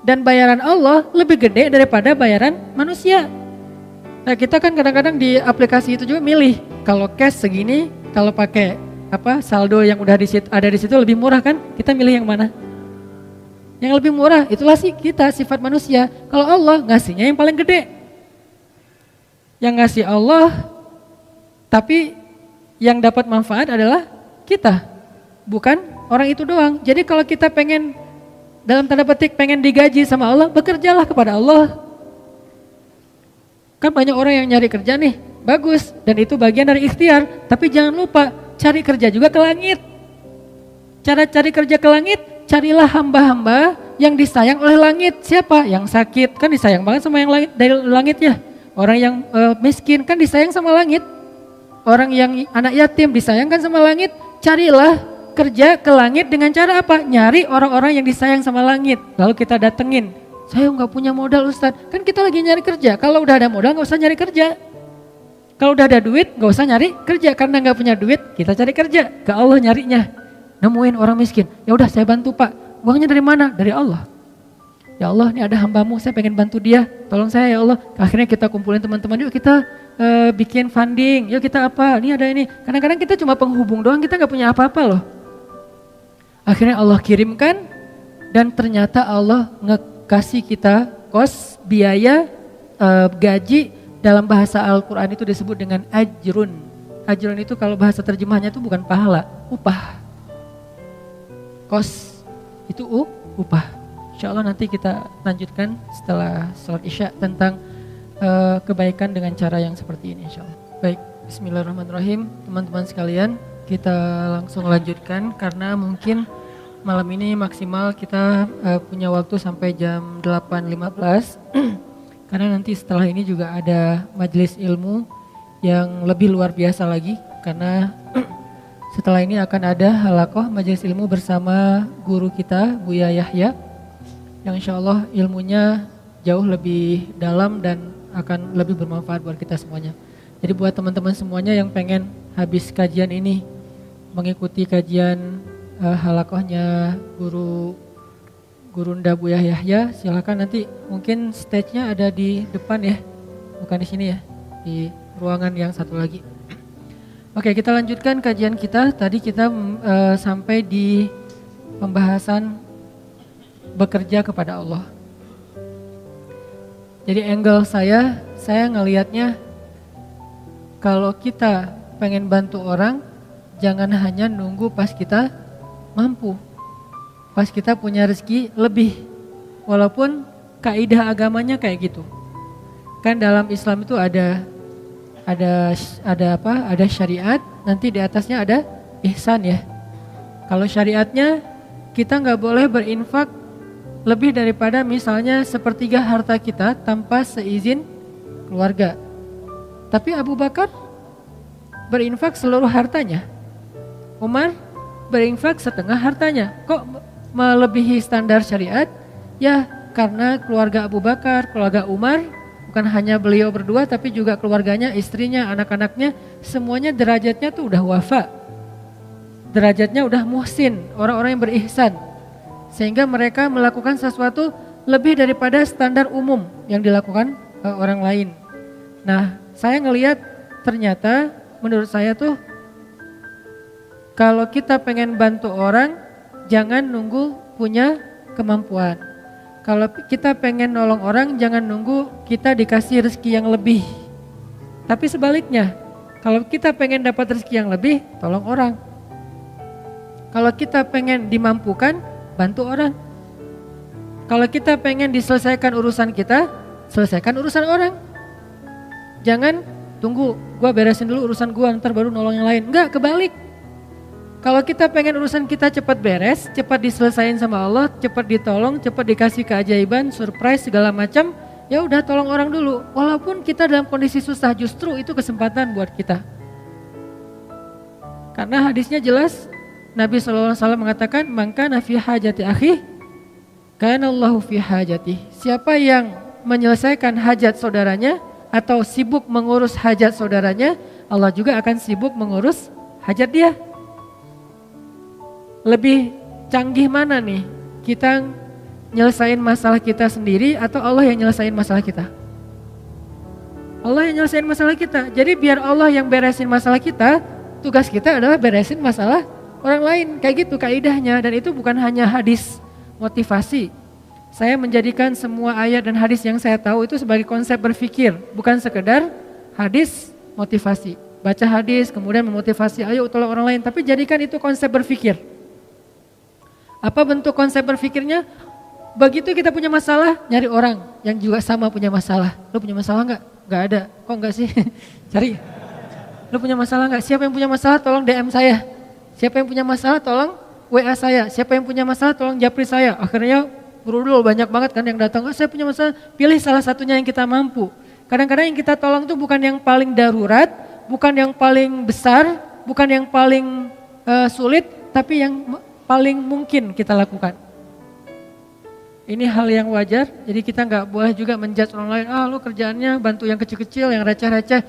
Dan bayaran Allah lebih gede daripada bayaran manusia. Nah kita kan kadang-kadang di aplikasi itu juga milih. Kalau cash segini, kalau pakai saldo yang udah ada di situ lebih murah kan? Kita milih yang mana? Yang lebih murah, itulah sih kita sifat manusia. Kalau Allah ngasihnya yang paling gede. Yang ngasih Allah, tapi yang dapat manfaat adalah kita. Bukan orang itu doang. Jadi kalau kita pengen, dalam tanda petik pengen digaji sama Allah, bekerjalah kepada Allah. Kan banyak orang yang nyari kerja nih, bagus. Dan itu bagian dari ikhtiar. Tapi jangan lupa, cari kerja juga ke langit. Cara cari kerja ke langit, carilah hamba-hamba yang disayang oleh langit. Siapa? Yang sakit, kan disayang banget sama yang langit, dari langitnya. Orang yang miskin, kan disayang sama langit. Orang yang anak yatim, disayangkan sama langit. Carilah kerja ke langit dengan cara apa? Nyari orang-orang yang disayang sama langit. Lalu kita datengin, saya nggak punya modal Ustadz. Kan kita lagi nyari kerja, kalau udah ada modal nggak usah nyari kerja. Kalau udah ada duit nggak usah nyari kerja, karena nggak punya duit kita cari kerja. Ke Allah nyarinya. Nemuin orang miskin, ya udah saya bantu Pak. Uangnya dari mana? Dari Allah. Ya Allah, ini ada hambamu, saya pengen bantu dia. Tolong saya ya Allah. Akhirnya kita kumpulin teman-teman, yuk kita bikin funding. Yuk kita apa? Ini ada ini. Kadang-kadang kita cuma penghubung doang, kita nggak punya apa-apa loh. Akhirnya Allah kirimkan dan ternyata Allah ngekasih kita kos, biaya, gaji. Dalam bahasa Al-Quran itu disebut dengan ajrun. Ajrun itu kalau bahasa terjemahnya itu bukan pahala, upah. Kos itu upah. Insya Allah nanti kita lanjutkan setelah sholat isya tentang kebaikan dengan cara yang seperti ini insya Allah. Baik, bismillahirrahmanirrahim. Teman-teman sekalian, kita langsung lanjutkan karena mungkin malam ini maksimal kita punya waktu sampai jam 8.15. Karena nanti setelah ini juga ada majelis ilmu yang lebih luar biasa lagi. Karena setelah ini akan ada halaqah majelis ilmu bersama guru kita Buya Yahya. Yang insya Allah ilmunya jauh lebih dalam dan akan lebih bermanfaat buat kita semuanya. Jadi buat teman-teman semuanya yang pengen habis kajian ini mengikuti kajian halaqahnya Gurunda Buya Yahya, silakan nanti mungkin stage-nya ada di depan ya, bukan di sini ya, di ruangan yang satu lagi. Oke, kita lanjutkan kajian kita. Tadi kita sampai di pembahasan bekerja kepada Allah. Jadi angle saya ngelihatnya kalau kita pengen bantu orang, jangan hanya nunggu pas kita mampu. Pas kita punya rezeki lebih. Walaupun kaidah agamanya kayak gitu. Kan dalam Islam itu ada syariat, nanti di atasnya ada ihsan ya. Kalau syariatnya kita nggak boleh berinfak lebih daripada misalnya sepertiga harta kita tanpa seizin keluarga. Tapi Abu Bakar berinfak seluruh hartanya. Umar berinfak setengah hartanya. Kok melebihi standar syariat? Ya karena keluarga Abu Bakar, keluarga Umar, bukan hanya beliau berdua tapi juga keluarganya, istrinya, anak-anaknya, semuanya derajatnya tuh udah wafa. Derajatnya udah muhsin, orang-orang yang berihsan. Sehingga mereka melakukan sesuatu lebih daripada standar umum yang dilakukan orang lain. Nah, saya ngelihat ternyata menurut saya tuh kalau kita pengen bantu orang, jangan nunggu punya kemampuan. Kalau kita pengen nolong orang, jangan nunggu kita dikasih rezeki yang lebih. Tapi sebaliknya, kalau kita pengen dapat rezeki yang lebih, tolong orang. Kalau kita pengen dimampukan, bantu orang. Kalau kita pengen diselesaikan urusan kita, selesaikan urusan orang. Jangan tunggu, gua beresin dulu urusan gua, ntar baru nolong yang lain. Enggak, kebalik. Kalau kita pengen urusan kita cepat beres, cepat diselesain sama Allah, cepat ditolong, cepat dikasih keajaiban, surprise segala macam, ya udah tolong orang dulu. Walaupun kita dalam kondisi susah, justru itu kesempatan buat kita. Karena hadisnya jelas, Nabi SAW mengatakan, "Maka nafi hajati akhi, kana Allahu fi hajati." Siapa yang menyelesaikan hajat saudaranya, atau sibuk mengurus hajat saudaranya, Allah juga akan sibuk mengurus hajat dia. Lebih canggih mana nih? Kita nyelesain masalah kita sendiri atau Allah yang nyelesain masalah kita? Allah yang nyelesain masalah kita. Jadi biar Allah yang beresin masalah kita, tugas kita adalah beresin masalah orang lain. Kayak gitu kaidahnya, dan itu bukan hanya hadis motivasi. Saya menjadikan semua ayat dan hadis yang saya tahu itu sebagai konsep berpikir, bukan sekedar hadis motivasi. Baca hadis kemudian memotivasi, ayo tolong orang lain, tapi jadikan itu konsep berpikir. Apa bentuk konsep berpikirnya? Begitu kita punya masalah, nyari orang yang juga sama punya masalah. Lo punya masalah enggak? Enggak ada. Kok enggak sih? Cari. Lo punya masalah enggak? Siapa yang punya masalah tolong DM saya. Siapa yang punya masalah tolong WA saya. Siapa yang punya masalah tolong japri saya. Akhirnya berudul banyak banget kan yang datang, saya punya masalah, pilih salah satunya yang kita mampu. Kadang-kadang yang kita tolong itu bukan yang paling darurat, bukan yang paling besar, bukan yang paling sulit, tapi yang paling mungkin kita lakukan. Ini hal yang wajar, jadi kita nggak boleh juga menjudge orang lain, lo kerjaannya bantu yang kecil-kecil, yang receh-receh.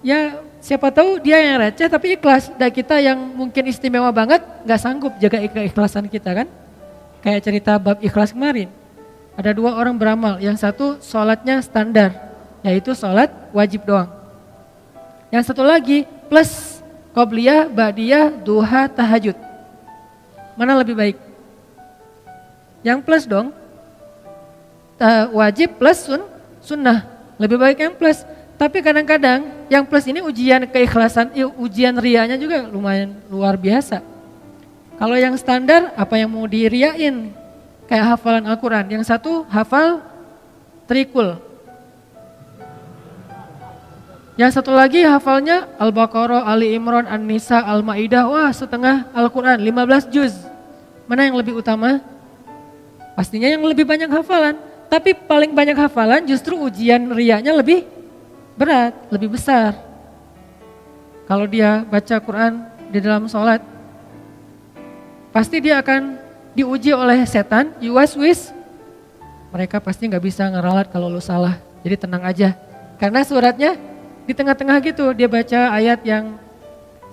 Ya siapa tahu dia yang receh tapi ikhlas, dan kita yang mungkin istimewa banget nggak sanggup jaga keikhlasan kita kan. Kayak cerita bab ikhlas kemarin, ada 2 orang beramal, yang satu sholatnya standar, yaitu sholat wajib doang. Yang satu lagi plus qobliyah, ba'diyah, duha, tahajud. Mana lebih baik? Yang plus dong, wajib plus sunnah, lebih baik yang plus. Tapi kadang-kadang yang plus ini ujian keikhlasan, ujian rianya juga lumayan luar biasa. Kalau yang standar, apa yang mau diriain? Kayak hafalan Al-Quran. Yang satu hafal trikul. Yang satu lagi hafalnya Al-Baqarah, Ali Imran, An-Nisa, Al-Ma'idah. Wah, setengah Al-Quran, 15 juz. Mana yang lebih utama? Pastinya yang lebih banyak hafalan. Tapi paling banyak hafalan justru ujian rianya lebih berat, lebih besar. Kalau dia baca Quran di dalam sholat, pasti dia akan diuji oleh setan, yuwaswis. Mereka pasti nggak bisa ngeralat kalau lu salah. Jadi tenang aja. Karena suratnya di tengah-tengah gitu. Dia baca ayat yang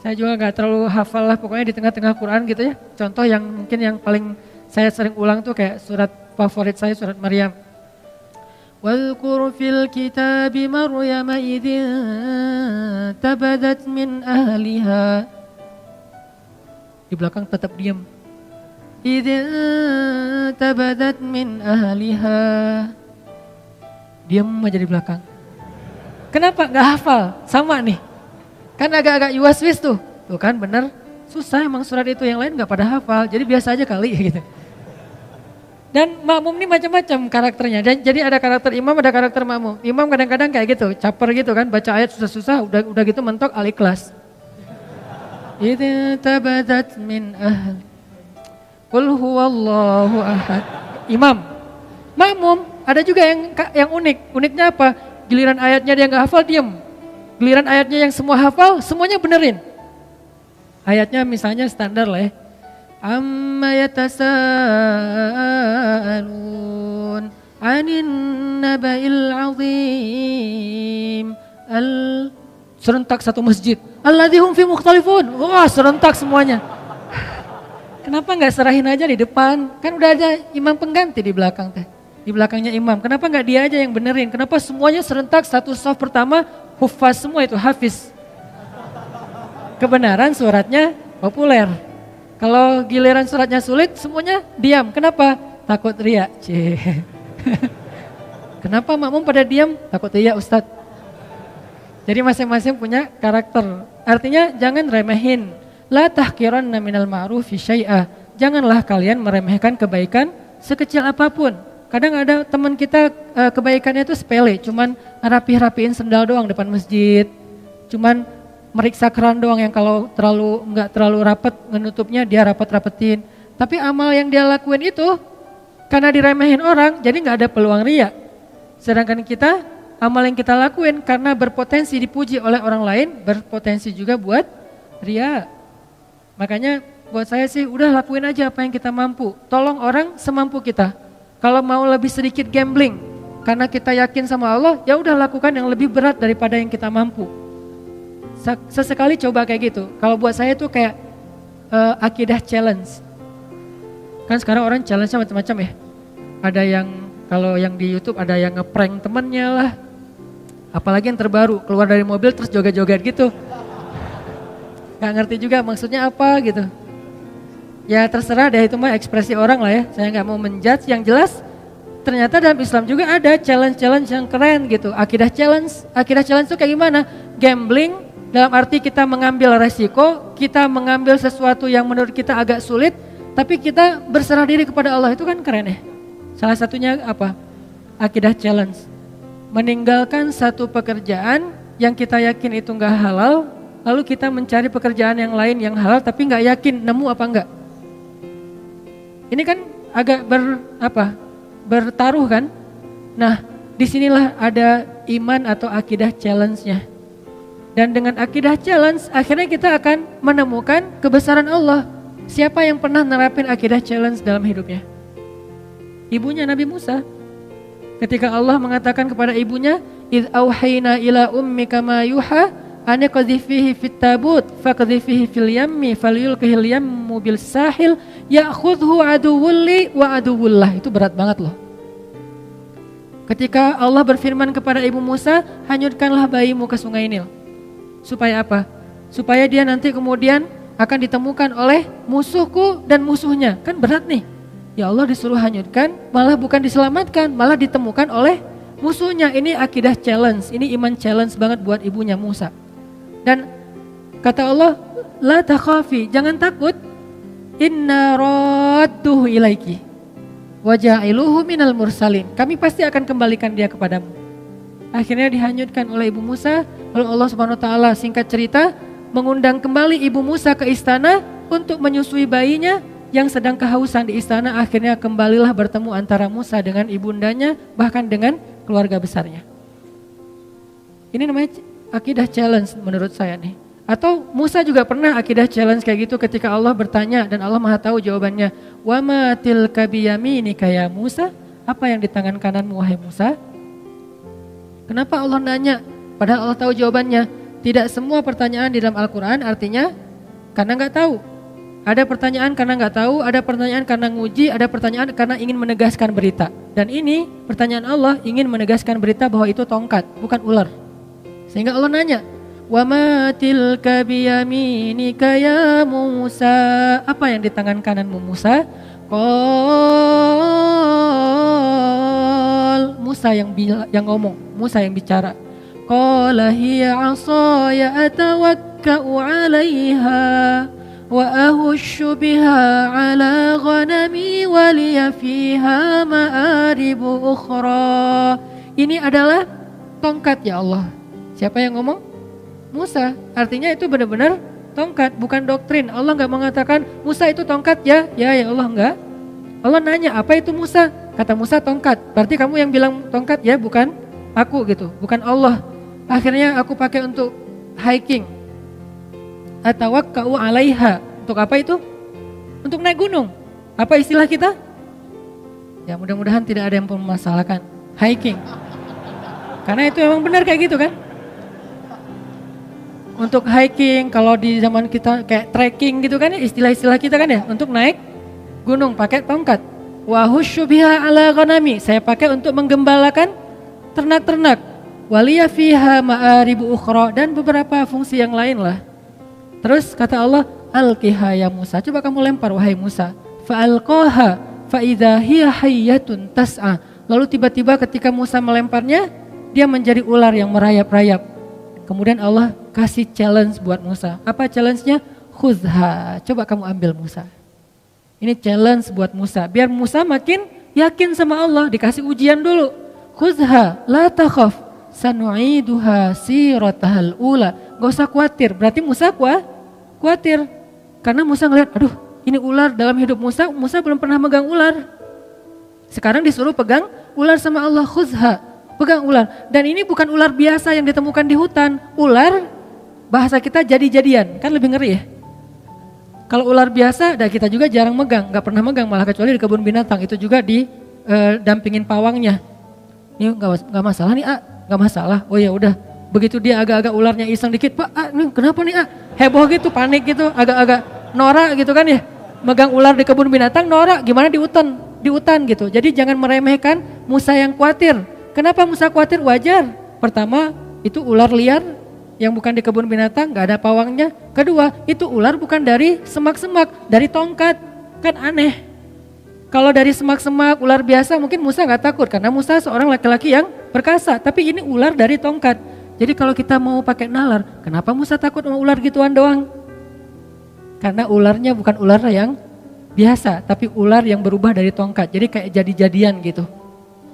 saya juga nggak terlalu hafal lah. Pokoknya di tengah-tengah Quran gitu ya. Contoh yang mungkin yang paling saya sering ulang tuh kayak surat favorit saya, surat Maryam. Wadhkur fil kitabi Maryam idzin tabadat min ahliha. Di belakang tetap diam. Idza tabadat min ahliha. Diam aja di belakang. Kenapa nggak hafal? Sama nih. Kan agak-agak yuwaswis tuh. Tuh kan bener. Susah emang surat itu, yang lain nggak pada hafal. Jadi biasa aja kali gitu. Dan makmum ini macam-macam karakternya. Dan jadi ada karakter imam, ada karakter makmum. Imam kadang-kadang kayak gitu, caper gitu kan, baca ayat susah-susah, udah gitu mentok Al-Ikhlas. Idza tabadat min ahli qul huwallahu ahad. Imam. Makmum ada juga yang unik. Uniknya apa? Giliran ayatnya dia nggak hafal, diam. Giliran ayatnya yang semua hafal, semuanya benerin. Ayatnya misalnya standar lah ya. Amma yatasaalun 'anin naba'il 'azim. Serentak satu masjid. Alladzihum fi mukhtalifun. Wah, serentak semuanya. Kenapa nggak serahin aja di depan? Kan udah ada imam pengganti di belakang teh. Di belakangnya imam. Kenapa nggak dia aja yang benerin? Kenapa semuanya serentak satu shaf pertama hufaz semua itu, hafiz. Kebenaran suratnya populer. Kalau giliran suratnya sulit semuanya diam. Kenapa? Takut riya. Kenapa makmum pada diam? Takut riya, Ustadz. Jadi masing-masing punya karakter. Artinya jangan remehin. La tahqiranna minal ma'rufi syai'ah. Janganlah kalian meremehkan kebaikan sekecil apapun. Kadang ada teman kita kebaikannya itu sepele, cuman rapih-rapihin sendal doang depan masjid. Cuman meriksa keran doang yang kalau nggak terlalu rapat menutupnya dia rapat-rapetin. Tapi amal yang dia lakuin itu karena diremehin orang, jadi nggak ada peluang riya. Sedangkan kita, amal yang kita lakuin karena berpotensi dipuji oleh orang lain, berpotensi juga buat riya. Makanya buat saya sih udah lakuin aja apa yang kita mampu. Tolong orang semampu kita. Kalau mau lebih sedikit gambling, Karena kita yakin sama Allah, ya udah lakukan yang lebih berat daripada yang kita mampu. Sesekali coba kayak gitu. Kalau buat saya tuh kayak akidah challenge. Kan sekarang orang challenge-nya macam-macam ya. Ada yang kalau yang di YouTube ada yang ngeprank temennya lah. Apalagi yang terbaru, keluar dari mobil terus joget-joget gitu. Gak ngerti juga maksudnya apa gitu. Ya terserah deh, itu mah ekspresi orang lah ya. Saya gak mau menjudge, yang jelas ternyata dalam Islam juga ada challenge-challenge yang keren gitu. Akidah challenge itu kayak gimana? Gambling dalam arti kita mengambil resiko, kita mengambil sesuatu yang menurut kita agak sulit, tapi kita berserah diri kepada Allah, itu kan keren ya. Salah satunya apa? Akidah challenge. Meninggalkan satu pekerjaan yang kita yakin itu gak halal, lalu kita mencari pekerjaan yang lain yang halal tapi gak yakin nemu apa enggak. Ini kan agak bertaruh kan? Nah, disinilah ada iman atau akidah challenge-nya. Dan dengan akidah challenge, akhirnya kita akan menemukan kebesaran Allah. Siapa yang pernah nerapin akidah challenge dalam hidupnya? Ibunya Nabi Musa. Ketika Allah mengatakan kepada ibunya, "Idz auhayna ila ummika ma yuha, an qadhifihi fit tabut, faqdhifihi fil yammi, falyulqihil yammu bil sahil, ya'khudhu aduwwul li wa aduwwullah." Itu berat banget loh. Ketika Allah berfirman kepada ibu Musa, "Hanyutkanlah bayimu ke sungai Nil." Supaya apa? Supaya dia nanti kemudian akan ditemukan oleh musuhku dan musuhnya. Kan berat nih. Ya Allah disuruh hanyutkan, malah bukan diselamatkan, malah ditemukan oleh musuhnya. Ini akidah challenge, ini iman challenge banget buat ibunya Musa. Dan kata Allah, "La takhafi, jangan takut. Inna radduhu ilaiki wa ja'iluhu minal mursalin." Kami pasti akan kembalikan dia kepadamu. Akhirnya dihanyutkan oleh ibu Musa. Lalu Allah Subhanahu wa taala singkat cerita mengundang kembali ibu Musa ke istana untuk menyusui bayinya yang sedang kehausan di istana. Akhirnya kembalilah bertemu antara Musa dengan ibundanya, bahkan dengan keluarga besarnya. Ini namanya akidah challenge menurut saya nih. Atau Musa juga pernah akidah challenge kayak gitu ketika Allah bertanya dan Allah Maha tahu jawabannya. "Wa ma tilka biyaminika ya Musa?" Apa yang di tangan kananmu wahai Musa? Kenapa Allah nanya? Padahal Allah tahu jawabannya. Tidak semua pertanyaan di dalam Al-Quran artinya karena nggak tahu. Ada pertanyaan karena nggak tahu, ada pertanyaan karena nguji, ada pertanyaan karena ingin menegaskan berita. Dan ini pertanyaan Allah ingin menegaskan berita bahwa itu tongkat, bukan ular. Sehingga Allah nanya, "Wa ma tilka biyaminika ya Musa?" Apa yang di tangan kananmu Musa? Musa yang ngomong, Musa yang bicara. Qala hiya 'asaya atawakka'u 'alaiha wa ahushu biha 'ala ghanami wa liya fiha ma'aribu ukhra. Ini adalah tongkat ya Allah. Siapa yang ngomong? Musa. Artinya itu benar-benar tongkat, bukan doktrin. Allah enggak mengatakan Musa itu tongkat ya. Ya Allah enggak. Allah nanya, "Apa itu Musa?" Kata Musa, "Tongkat." Berarti kamu yang bilang tongkat ya, bukan aku gitu, bukan Allah. Akhirnya aku pakai untuk hiking. Atawakka'u 'alaiha. Untuk apa itu? Untuk naik gunung. Apa istilah kita? Ya mudah-mudahan tidak ada yang mempermasalahkan. Hiking. Karena itu memang benar kayak gitu kan. Untuk hiking, kalau di zaman kita kayak trekking gitu kan ya, istilah-istilah kita kan ya, untuk naik gunung pakai tongkat. Wa husyu biha 'ala ghanami. Saya pakai untuk menggembalakan ternak-ternak. Waliya fiha ma'aribu ukhra, dan beberapa fungsi yang lain lah. Terus kata Allah, "Alqiha ya Musa." Coba kamu lempar wahai Musa. Fa'alqaha fa idza hiya hayyatun tas'a. Lalu tiba-tiba ketika Musa melemparnya, dia menjadi ular yang merayap-rayap. Kemudian Allah kasih challenge buat Musa. Apa challenge-nya? Khuzha. Coba kamu ambil Musa. Ini challenge buat Musa. Biar Musa makin yakin sama Allah. Dikasih ujian dulu. Khuzha la takhaf sanu'iduha siratahal ula. Gak usah khawatir. Berarti Musa khawatir. Karena Musa ngeliat, aduh ini ular dalam hidup Musa. Musa belum pernah megang ular. Sekarang disuruh pegang ular sama Allah. Khuzha. Pegang ular. Dan ini bukan ular biasa yang ditemukan di hutan. Ular bahasa kita jadi-jadian. Kan lebih ngeri ya. Kalau ular biasa, kita juga jarang megang, gak pernah megang, malah kecuali di kebun binatang, itu juga didampingin pawangnya. Ini nggak masalah nih nggak masalah. Oh ya udah. Begitu dia agak-agak ularnya iseng dikit, Pak, ini kenapa nih heboh gitu, panik gitu, agak-agak norak gitu kan ya. Megang ular di kebun binatang norak, gimana di hutan gitu. Jadi jangan meremehkan Musa yang khawatir. Kenapa Musa khawatir? Wajar. Pertama, itu ular liar yang bukan di kebun binatang, nggak ada pawangnya. Kedua, itu ular bukan dari semak-semak, dari tongkat. Kan aneh. Kalau dari semak-semak, ular biasa mungkin Musa nggak takut karena Musa seorang laki-laki yang perkasa. Tapi ini ular dari tongkat. Jadi kalau kita mau pakai nalar, kenapa Musa takut sama ular gituan doang? Karena ularnya bukan ular yang biasa, tapi ular yang berubah dari tongkat. Jadi kayak jadi-jadian gitu.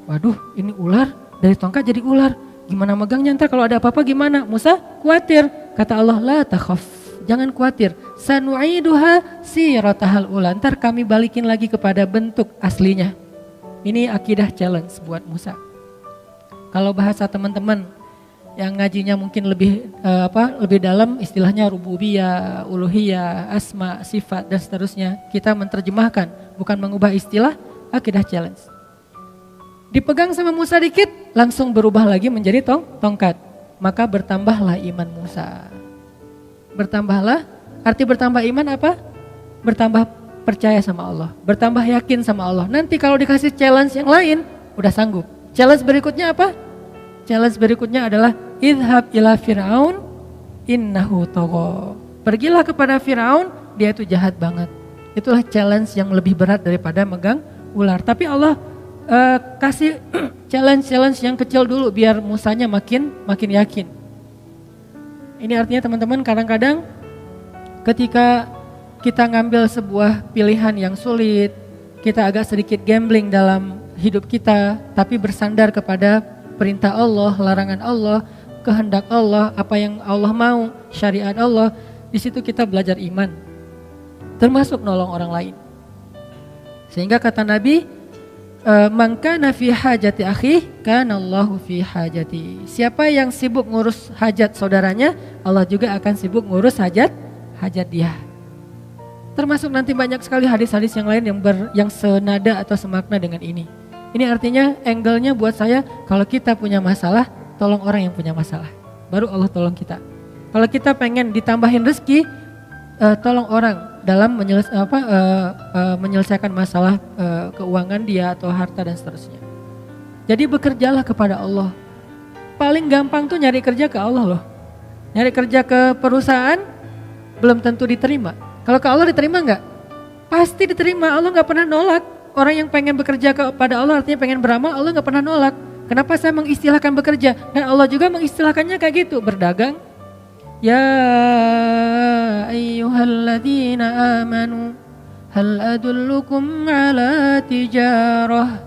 Waduh, ini ular dari tongkat jadi ular. Gimana megangnya ntar kalau ada apa-apa gimana? Musa khawatir. Kata Allah, la takhaf. Jangan khawatir. Sanu'iduha siratahal ula. Ntar kami balikin lagi kepada bentuk aslinya. Ini akidah challenge buat Musa. Kalau bahasa teman-teman yang ngajinya mungkin lebih lebih dalam, istilahnya rububiyah, uluhiyah, asma, sifat dan seterusnya. Kita menerjemahkan, bukan mengubah istilah, akidah challenge. Dipegang sama Musa dikit, langsung berubah lagi menjadi tongkat. Maka bertambahlah iman Musa. Bertambahlah, arti bertambah iman apa? Bertambah percaya sama Allah, bertambah yakin sama Allah. Nanti kalau dikasih challenge yang lain, udah sanggup. Challenge berikutnya apa? Challenge berikutnya adalah idhab ila Fir'aun innahu tagha. Pergilah kepada Fir'aun, dia itu jahat banget. Itulah challenge yang lebih berat daripada megang ular. Tapi Allah kasih challenge yang kecil dulu biar Musanya makin yakin. Ini artinya teman-teman, kadang-kadang ketika kita ngambil sebuah pilihan yang sulit, kita agak sedikit gambling dalam hidup kita, tapi bersandar kepada perintah Allah, larangan Allah, kehendak Allah, apa yang Allah mau, syariat Allah. Di situ kita belajar iman, termasuk nolong orang lain. Sehingga kata Nabi, man kana fi hajati akhi, kana Allahu fi hajati. Siapa yang sibuk ngurus hajat saudaranya, Allah juga akan sibuk ngurus hajat dia. Termasuk nanti banyak sekali hadis-hadis yang lain yang senada atau semakna dengan ini. Ini artinya angle-nya buat saya, kalau kita punya masalah, tolong orang yang punya masalah. Baru Allah tolong kita. Kalau kita pengen ditambahin rezeki, tolong orang dalam menyelesaikan masalah keuangan dia atau harta dan seterusnya. Jadi bekerjalah kepada Allah. Paling gampang tuh nyari kerja ke Allah loh. Nyari kerja ke perusahaan, belum tentu diterima. Kalau ke Allah diterima enggak? Pasti diterima, Allah gak pernah nolak. Orang yang pengen bekerja kepada Allah artinya pengen beramal, Allah gak pernah nolak. Kenapa saya mengistilahkan bekerja? Dan Allah juga mengistilahkannya kayak gitu, berdagang. Ya ayyuhalladzina amanu hal adullukum ala tijarah.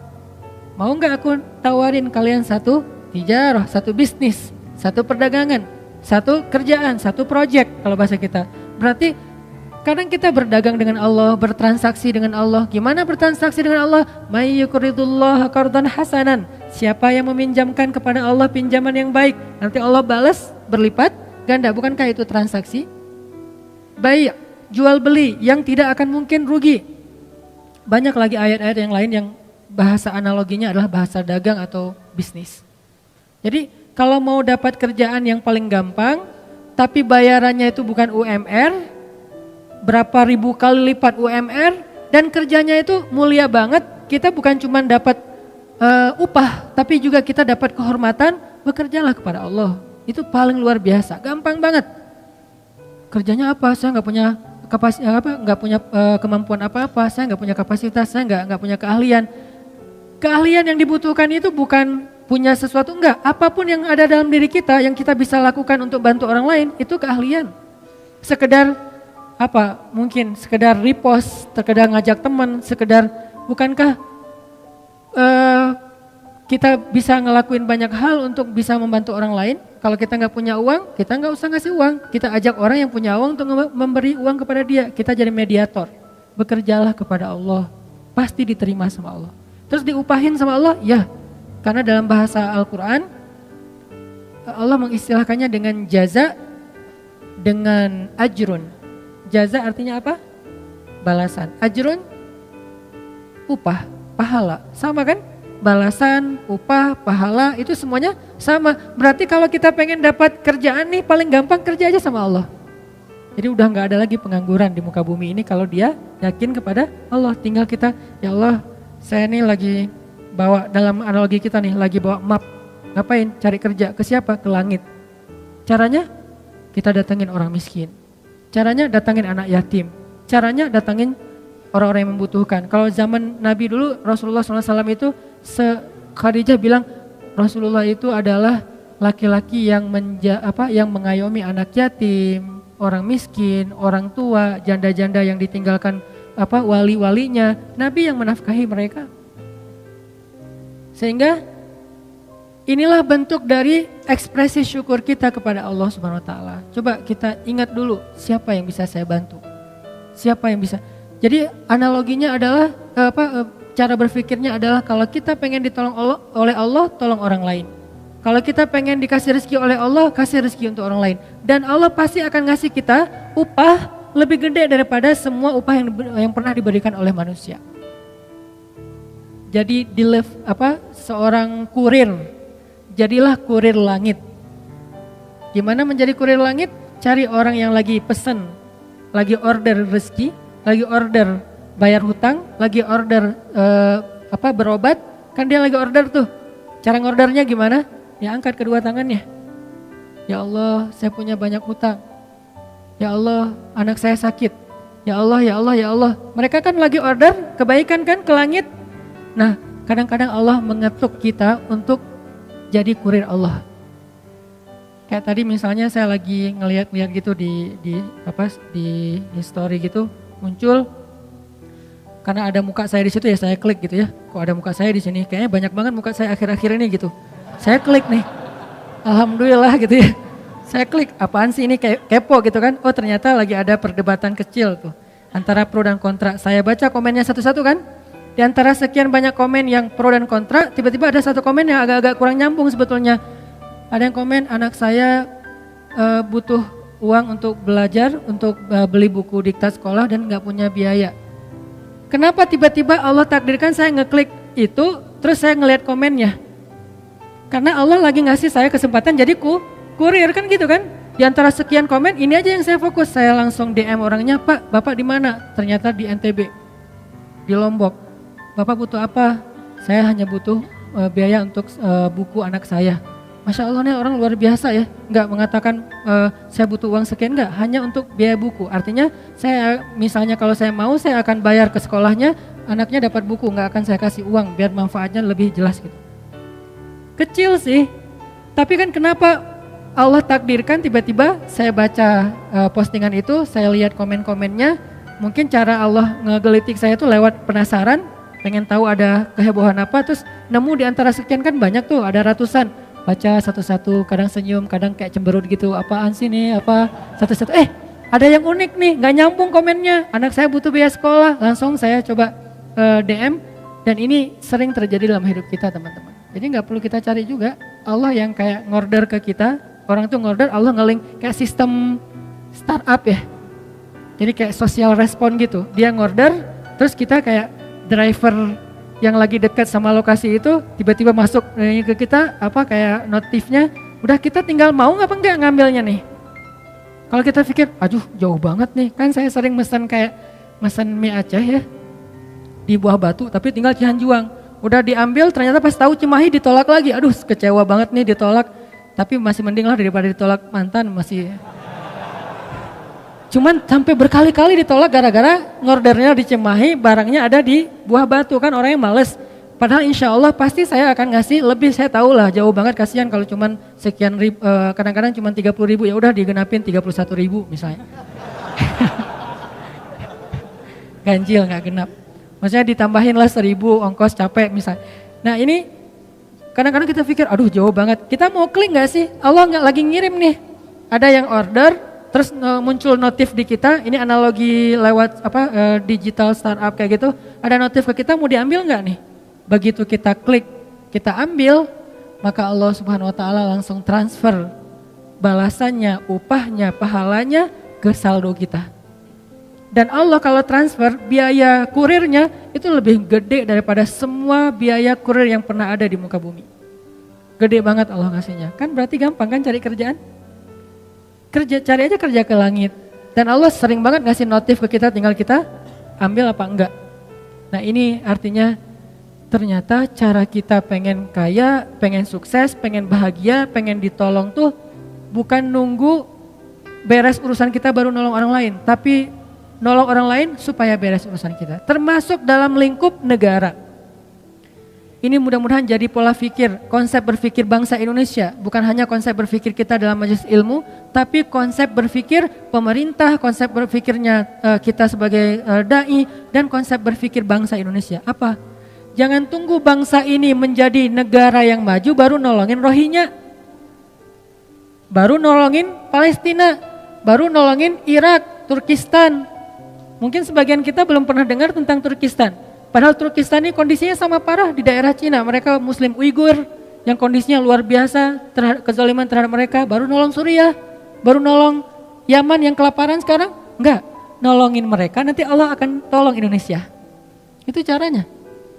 Mau gak aku tawarin kalian satu tijarah, satu bisnis, satu perdagangan, satu kerjaan, satu project kalau bahasa kita. Berarti kadang kita berdagang dengan Allah, bertransaksi dengan Allah. Gimana bertransaksi dengan Allah? May yuqridullaha qardan hasanan. Siapa yang meminjamkan kepada Allah pinjaman yang baik, nanti Allah balas berlipat ganda. Bukankah itu transaksi? Baik, jual beli yang tidak akan mungkin rugi. Banyak lagi ayat-ayat yang lain yang bahasa analoginya adalah bahasa dagang atau bisnis. Jadi kalau mau dapat kerjaan yang paling gampang, tapi bayarannya itu bukan UMR, berapa ribu kali lipat UMR, dan kerjanya itu mulia banget. Kita bukan cuma dapat upah, tapi juga kita dapat kehormatan. Bekerjalah kepada Allah, itu paling luar biasa, gampang banget. Kerjanya apa? Saya nggak punya kemampuan apa-apa, saya nggak punya kapasitas, saya nggak punya keahlian. Keahlian yang dibutuhkan itu bukan punya sesuatu, enggak. Apapun yang ada dalam diri kita yang kita bisa lakukan untuk bantu orang lain, itu keahlian. Sekedar mungkin sekedar repost, sekedar ngajak teman, sekedar, bukankah kita bisa ngelakuin banyak hal untuk bisa membantu orang lain? Kalau kita nggak punya uang, kita nggak usah ngasih uang, kita ajak orang yang punya uang untuk memberi uang kepada dia. Kita jadi mediator. Bekerjalah kepada Allah, pasti diterima sama Allah. Terus diupahin sama Allah, ya, karena dalam bahasa Al-Quran Allah mengistilahkannya dengan jaza, dengan ajrun. Jaza artinya apa? Balasan. Ajrun, upah, pahala. Sama kan? balasan, upah, pahala itu semuanya sama. Berarti kalau kita pengen dapat kerjaan nih paling gampang kerja aja sama Allah. Jadi udah gak ada lagi pengangguran di muka bumi ini kalau dia yakin kepada Allah. Tinggal kita, ya Allah saya nih lagi bawa, dalam analogi kita nih lagi bawa map. Ngapain? Cari kerja. Ke siapa? Ke langit. Caranya kita datangin orang miskin. Caranya datangin anak yatim. Caranya datangin orang-orang yang membutuhkan. Kalau zaman Nabi dulu Rasulullah SAW itu Khadijah bilang Rasulullah itu adalah laki-laki yang yang mengayomi anak yatim, orang miskin, orang tua, janda-janda yang ditinggalkan wali-walinya. Nabi yang menafkahi mereka. Sehingga inilah bentuk dari ekspresi syukur kita kepada Allah Subhanahu wa taala. Coba kita ingat dulu, siapa yang bisa saya bantu? Siapa yang bisa? Jadi analoginya adalah cara berpikirnya adalah kalau kita pengen ditolong oleh Allah, tolong orang lain. Kalau kita pengen dikasih rezeki oleh Allah, kasih rezeki untuk orang lain. Dan Allah pasti akan ngasih kita upah lebih gede daripada semua upah yang pernah diberikan oleh manusia. Jadi seorang kurir, jadilah kurir langit. Gimana menjadi kurir langit? Cari orang yang lagi pesen, lagi order rezeki, lagi order bayar hutang, lagi order berobat, kan dia lagi order tuh. Cara ngordernya gimana? Ya angkat kedua tangannya. Ya Allah, saya punya banyak hutang. Ya Allah, anak saya sakit. Ya Allah, ya Allah, ya Allah. Mereka kan lagi order kebaikan kan ke langit. Nah, kadang-kadang Allah mengetuk kita untuk jadi kurir Allah. Kayak tadi misalnya saya lagi ngeliat gitu di history gitu muncul, karena ada muka saya di situ ya saya klik gitu ya. Kok ada muka saya di sini? Kayaknya banyak banget muka saya akhir-akhir ini gitu. Saya klik nih, alhamdulillah gitu ya. Saya klik, apaan sih ini, kepo gitu kan. Oh ternyata lagi ada perdebatan kecil tuh antara pro dan kontra. Saya baca komennya satu-satu kan. Di antara sekian banyak komen yang pro dan kontra, tiba-tiba ada satu komen yang agak-agak kurang nyambung sebetulnya. Ada yang komen, anak saya butuh uang untuk belajar, untuk beli buku diktat sekolah dan gak punya biaya. Kenapa tiba-tiba Allah takdirkan saya ngeklik itu, terus saya ngelihat komennya? Karena Allah lagi ngasih saya kesempatan jadi kurir kan gitu kan. Di antara sekian komen ini aja yang saya fokus. Saya langsung DM orangnya, Pak, Bapak di mana? Ternyata di NTB, di Lombok. Bapak butuh apa? Saya hanya butuh biaya untuk buku anak saya. Masya Allah nih orang luar biasa ya. Enggak mengatakan saya butuh uang sekian, enggak. Hanya untuk biaya buku. Artinya saya misalnya kalau saya mau saya akan bayar ke sekolahnya, anaknya dapat buku, enggak akan saya kasih uang biar manfaatnya lebih jelas gitu. Kecil sih, tapi kan kenapa Allah takdirkan tiba-tiba saya baca postingan itu, saya lihat komen-komennya, mungkin cara Allah ngegelitik saya itu lewat penasaran, pengen tahu ada kehebohan apa, terus nemu di antara sekian kan banyak tuh, ada ratusan, baca satu-satu, kadang senyum, kadang kayak cemberut gitu, apaan sih nih, satu-satu, ada yang unik nih, gak nyambung komennya, anak saya butuh biaya sekolah, langsung saya coba DM, dan ini sering terjadi dalam hidup kita teman-teman. Jadi gak perlu kita cari juga, Allah yang kayak ngorder ke kita, orang tuh ngorder, Allah nge-link kayak sistem startup ya. Jadi kayak social respon gitu, dia ngorder, terus kita kayak driver yang lagi dekat sama lokasi itu, tiba-tiba masuk ke kita, kayak notifnya, udah kita tinggal mau apa enggak ngambilnya nih. Kalau kita pikir, aduh jauh banget nih, kan saya sering mesen mie Aceh ya, di Buah Batu, tapi tinggal Cihanjuang. Udah diambil ternyata pas tahu Cimahi ditolak lagi. Aduh kecewa banget nih ditolak. Tapi masih mending lah daripada ditolak mantan masih. Cuman sampai berkali-kali ditolak gara-gara ngordernya di Cimahi, barangnya ada di Buah Batu, kan orangnya males. Padahal insya Allah pasti saya akan ngasih lebih, saya tahu lah jauh banget, kasihan kalau cuman sekian ribu, kadang-kadang cuma 30.000 ya udah digenapin 31.000 misalnya. Ganjil nggak genap. Maksudnya ditambahin lah 1.000 ongkos capek misalnya. Nah ini kadang-kadang kita pikir aduh jauh banget. Kita mau klik gak sih? Allah nggak lagi ngirim nih. Ada yang order terus muncul notif di kita. Ini analogi lewat digital startup kayak gitu. Ada notif ke kita mau diambil nggak nih? Begitu kita klik, kita ambil, maka Allah Subhanahu wa taala langsung transfer balasannya, upahnya, pahalanya ke saldo kita. Dan Allah kalau transfer biaya kurirnya itu lebih gede daripada semua biaya kurir yang pernah ada di muka bumi. Gede banget Allah ngasihnya. Kan berarti gampang kan cari kerjaan? Cari aja kerja ke langit. Dan Allah sering banget ngasih notif ke kita, tinggal kita ambil apa enggak. Nah ini artinya ternyata cara kita pengen kaya, pengen sukses, pengen bahagia, pengen ditolong tuh bukan nunggu beres urusan kita baru nolong orang lain. Tapi nolong orang lain supaya beres urusan kita. Termasuk dalam lingkup negara. Ini mudah-mudahan jadi pola pikir, konsep berpikir bangsa Indonesia. Bukan hanya konsep berpikir kita dalam majelis ilmu, tapi konsep berpikir pemerintah, konsep berpikirnya kita sebagai da'i, dan konsep berpikir bangsa Indonesia. Apa? Jangan tunggu bangsa ini menjadi negara yang maju baru nolongin Rohingya. Baru nolongin Palestina, baru nolongin Irak, Turkistan. Mungkin sebagian kita belum pernah dengar tentang Turkistan. Padahal Turkistan ini kondisinya sama parah di daerah Cina. Mereka Muslim Uighur yang kondisinya luar biasa, kezaliman terhadap mereka. Baru nolong Suriah, baru nolong Yaman yang kelaparan sekarang. Enggak, nolongin mereka nanti Allah akan tolong Indonesia. Itu caranya.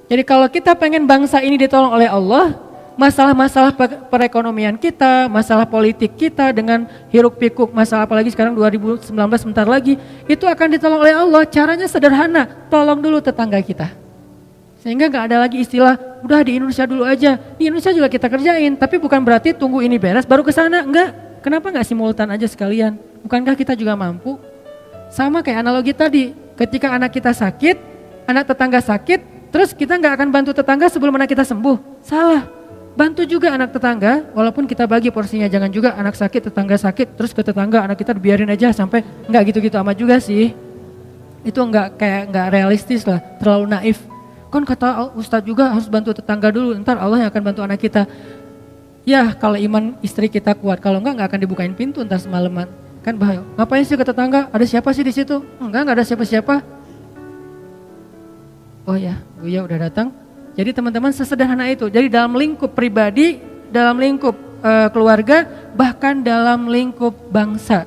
Jadi kalau kita pengen bangsa ini ditolong oleh Allah, masalah-masalah perekonomian kita, masalah politik kita dengan hiruk pikuk, masalah apalagi sekarang 2019 sebentar lagi, itu akan ditolong oleh Allah. Caranya sederhana, tolong dulu tetangga kita. Sehingga gak ada lagi istilah, udah di Indonesia dulu aja. Di Indonesia juga kita kerjain, tapi bukan berarti tunggu ini beres baru ke sana. Enggak, kenapa gak simultan aja sekalian? Bukankah kita juga mampu? Sama kayak analogi tadi, ketika anak kita sakit, anak tetangga sakit, terus kita gak akan bantu tetangga sebelum anak kita sembuh. Salah, bantu juga anak tetangga, walaupun kita bagi porsinya. Jangan juga anak sakit, tetangga sakit, terus ke tetangga anak kita biarin aja sampai, enggak gitu-gitu amat juga sih. Itu enggak realistis lah, terlalu naif. Kan kata Ustadz juga harus bantu tetangga dulu, ntar Allah yang akan bantu anak kita. Ya kalau iman istri kita kuat, kalau enggak akan dibukain pintu ntar semalaman. Kan bahaya. Ngapain sih ke tetangga? Ada siapa sih di situ? Enggak ada siapa-siapa. Oh ya, Buya udah datang. Jadi teman-teman sesederhana itu. Jadi dalam lingkup pribadi, dalam lingkup keluarga, bahkan dalam lingkup bangsa.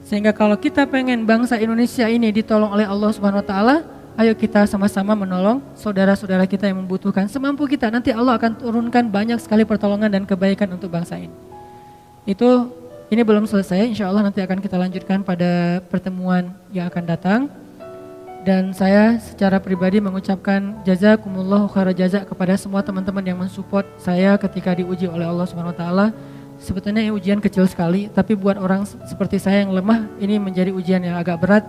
Sehingga kalau kita pengen bangsa Indonesia ini ditolong oleh Allah Subhanahu Wa Taala, ayo kita sama-sama menolong saudara-saudara kita yang membutuhkan semampu kita. Nanti Allah akan turunkan banyak sekali pertolongan dan kebaikan untuk bangsa ini. Ini belum selesai, insya Allah nanti akan kita lanjutkan pada pertemuan yang akan datang. Dan saya secara pribadi mengucapkan jazakumullahu khairan jaza kepada semua teman-teman yang mensupport saya ketika diuji oleh Allah Subhanahu Wa Taala. Sebetulnya ini ujian kecil sekali, tapi buat orang seperti saya yang lemah, ini menjadi ujian yang agak berat.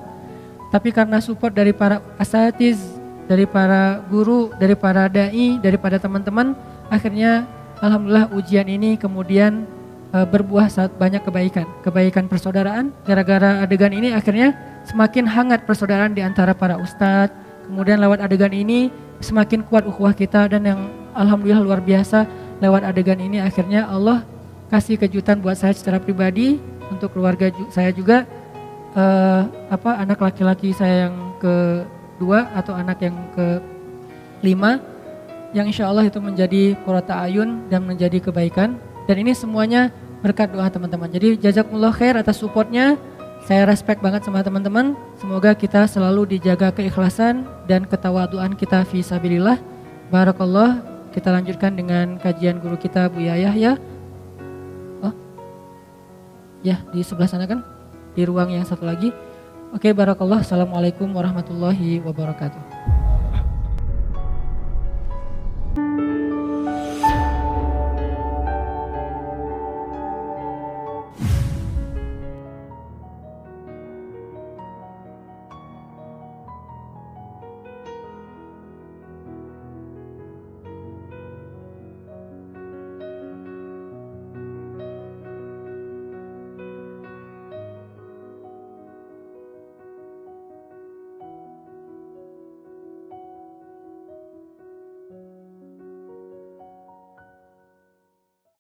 Tapi karena support dari para asatiz, dari para guru, dari para da'i, daripada teman-teman, akhirnya alhamdulillah ujian ini kemudian berbuah banyak kebaikan. Kebaikan persaudaraan, gara-gara adegan ini akhirnya semakin hangat persaudaraan di antara para ustadz. Kemudian lewat adegan ini semakin kuat ukhuwah kita, dan yang alhamdulillah luar biasa lewat adegan ini akhirnya Allah kasih kejutan buat saya secara pribadi, untuk keluarga saya juga. Anak laki-laki saya yang kedua atau anak yang kelima, yang insya Allah itu menjadi qurrata ayun dan menjadi kebaikan. Dan ini semuanya berkat doa teman-teman. Jadi jazakumullah khair atas supportnya. Saya respect banget sama teman-teman. Semoga kita selalu dijaga keikhlasan dan ketawaduan kita fi sabilillah. Barakallah. Kita lanjutkan dengan kajian guru kita Buya Yahya. Oh, ya di sebelah sana kan? Di ruang yang satu lagi. Oke, barakallah. Assalamualaikum warahmatullahi wabarakatuh.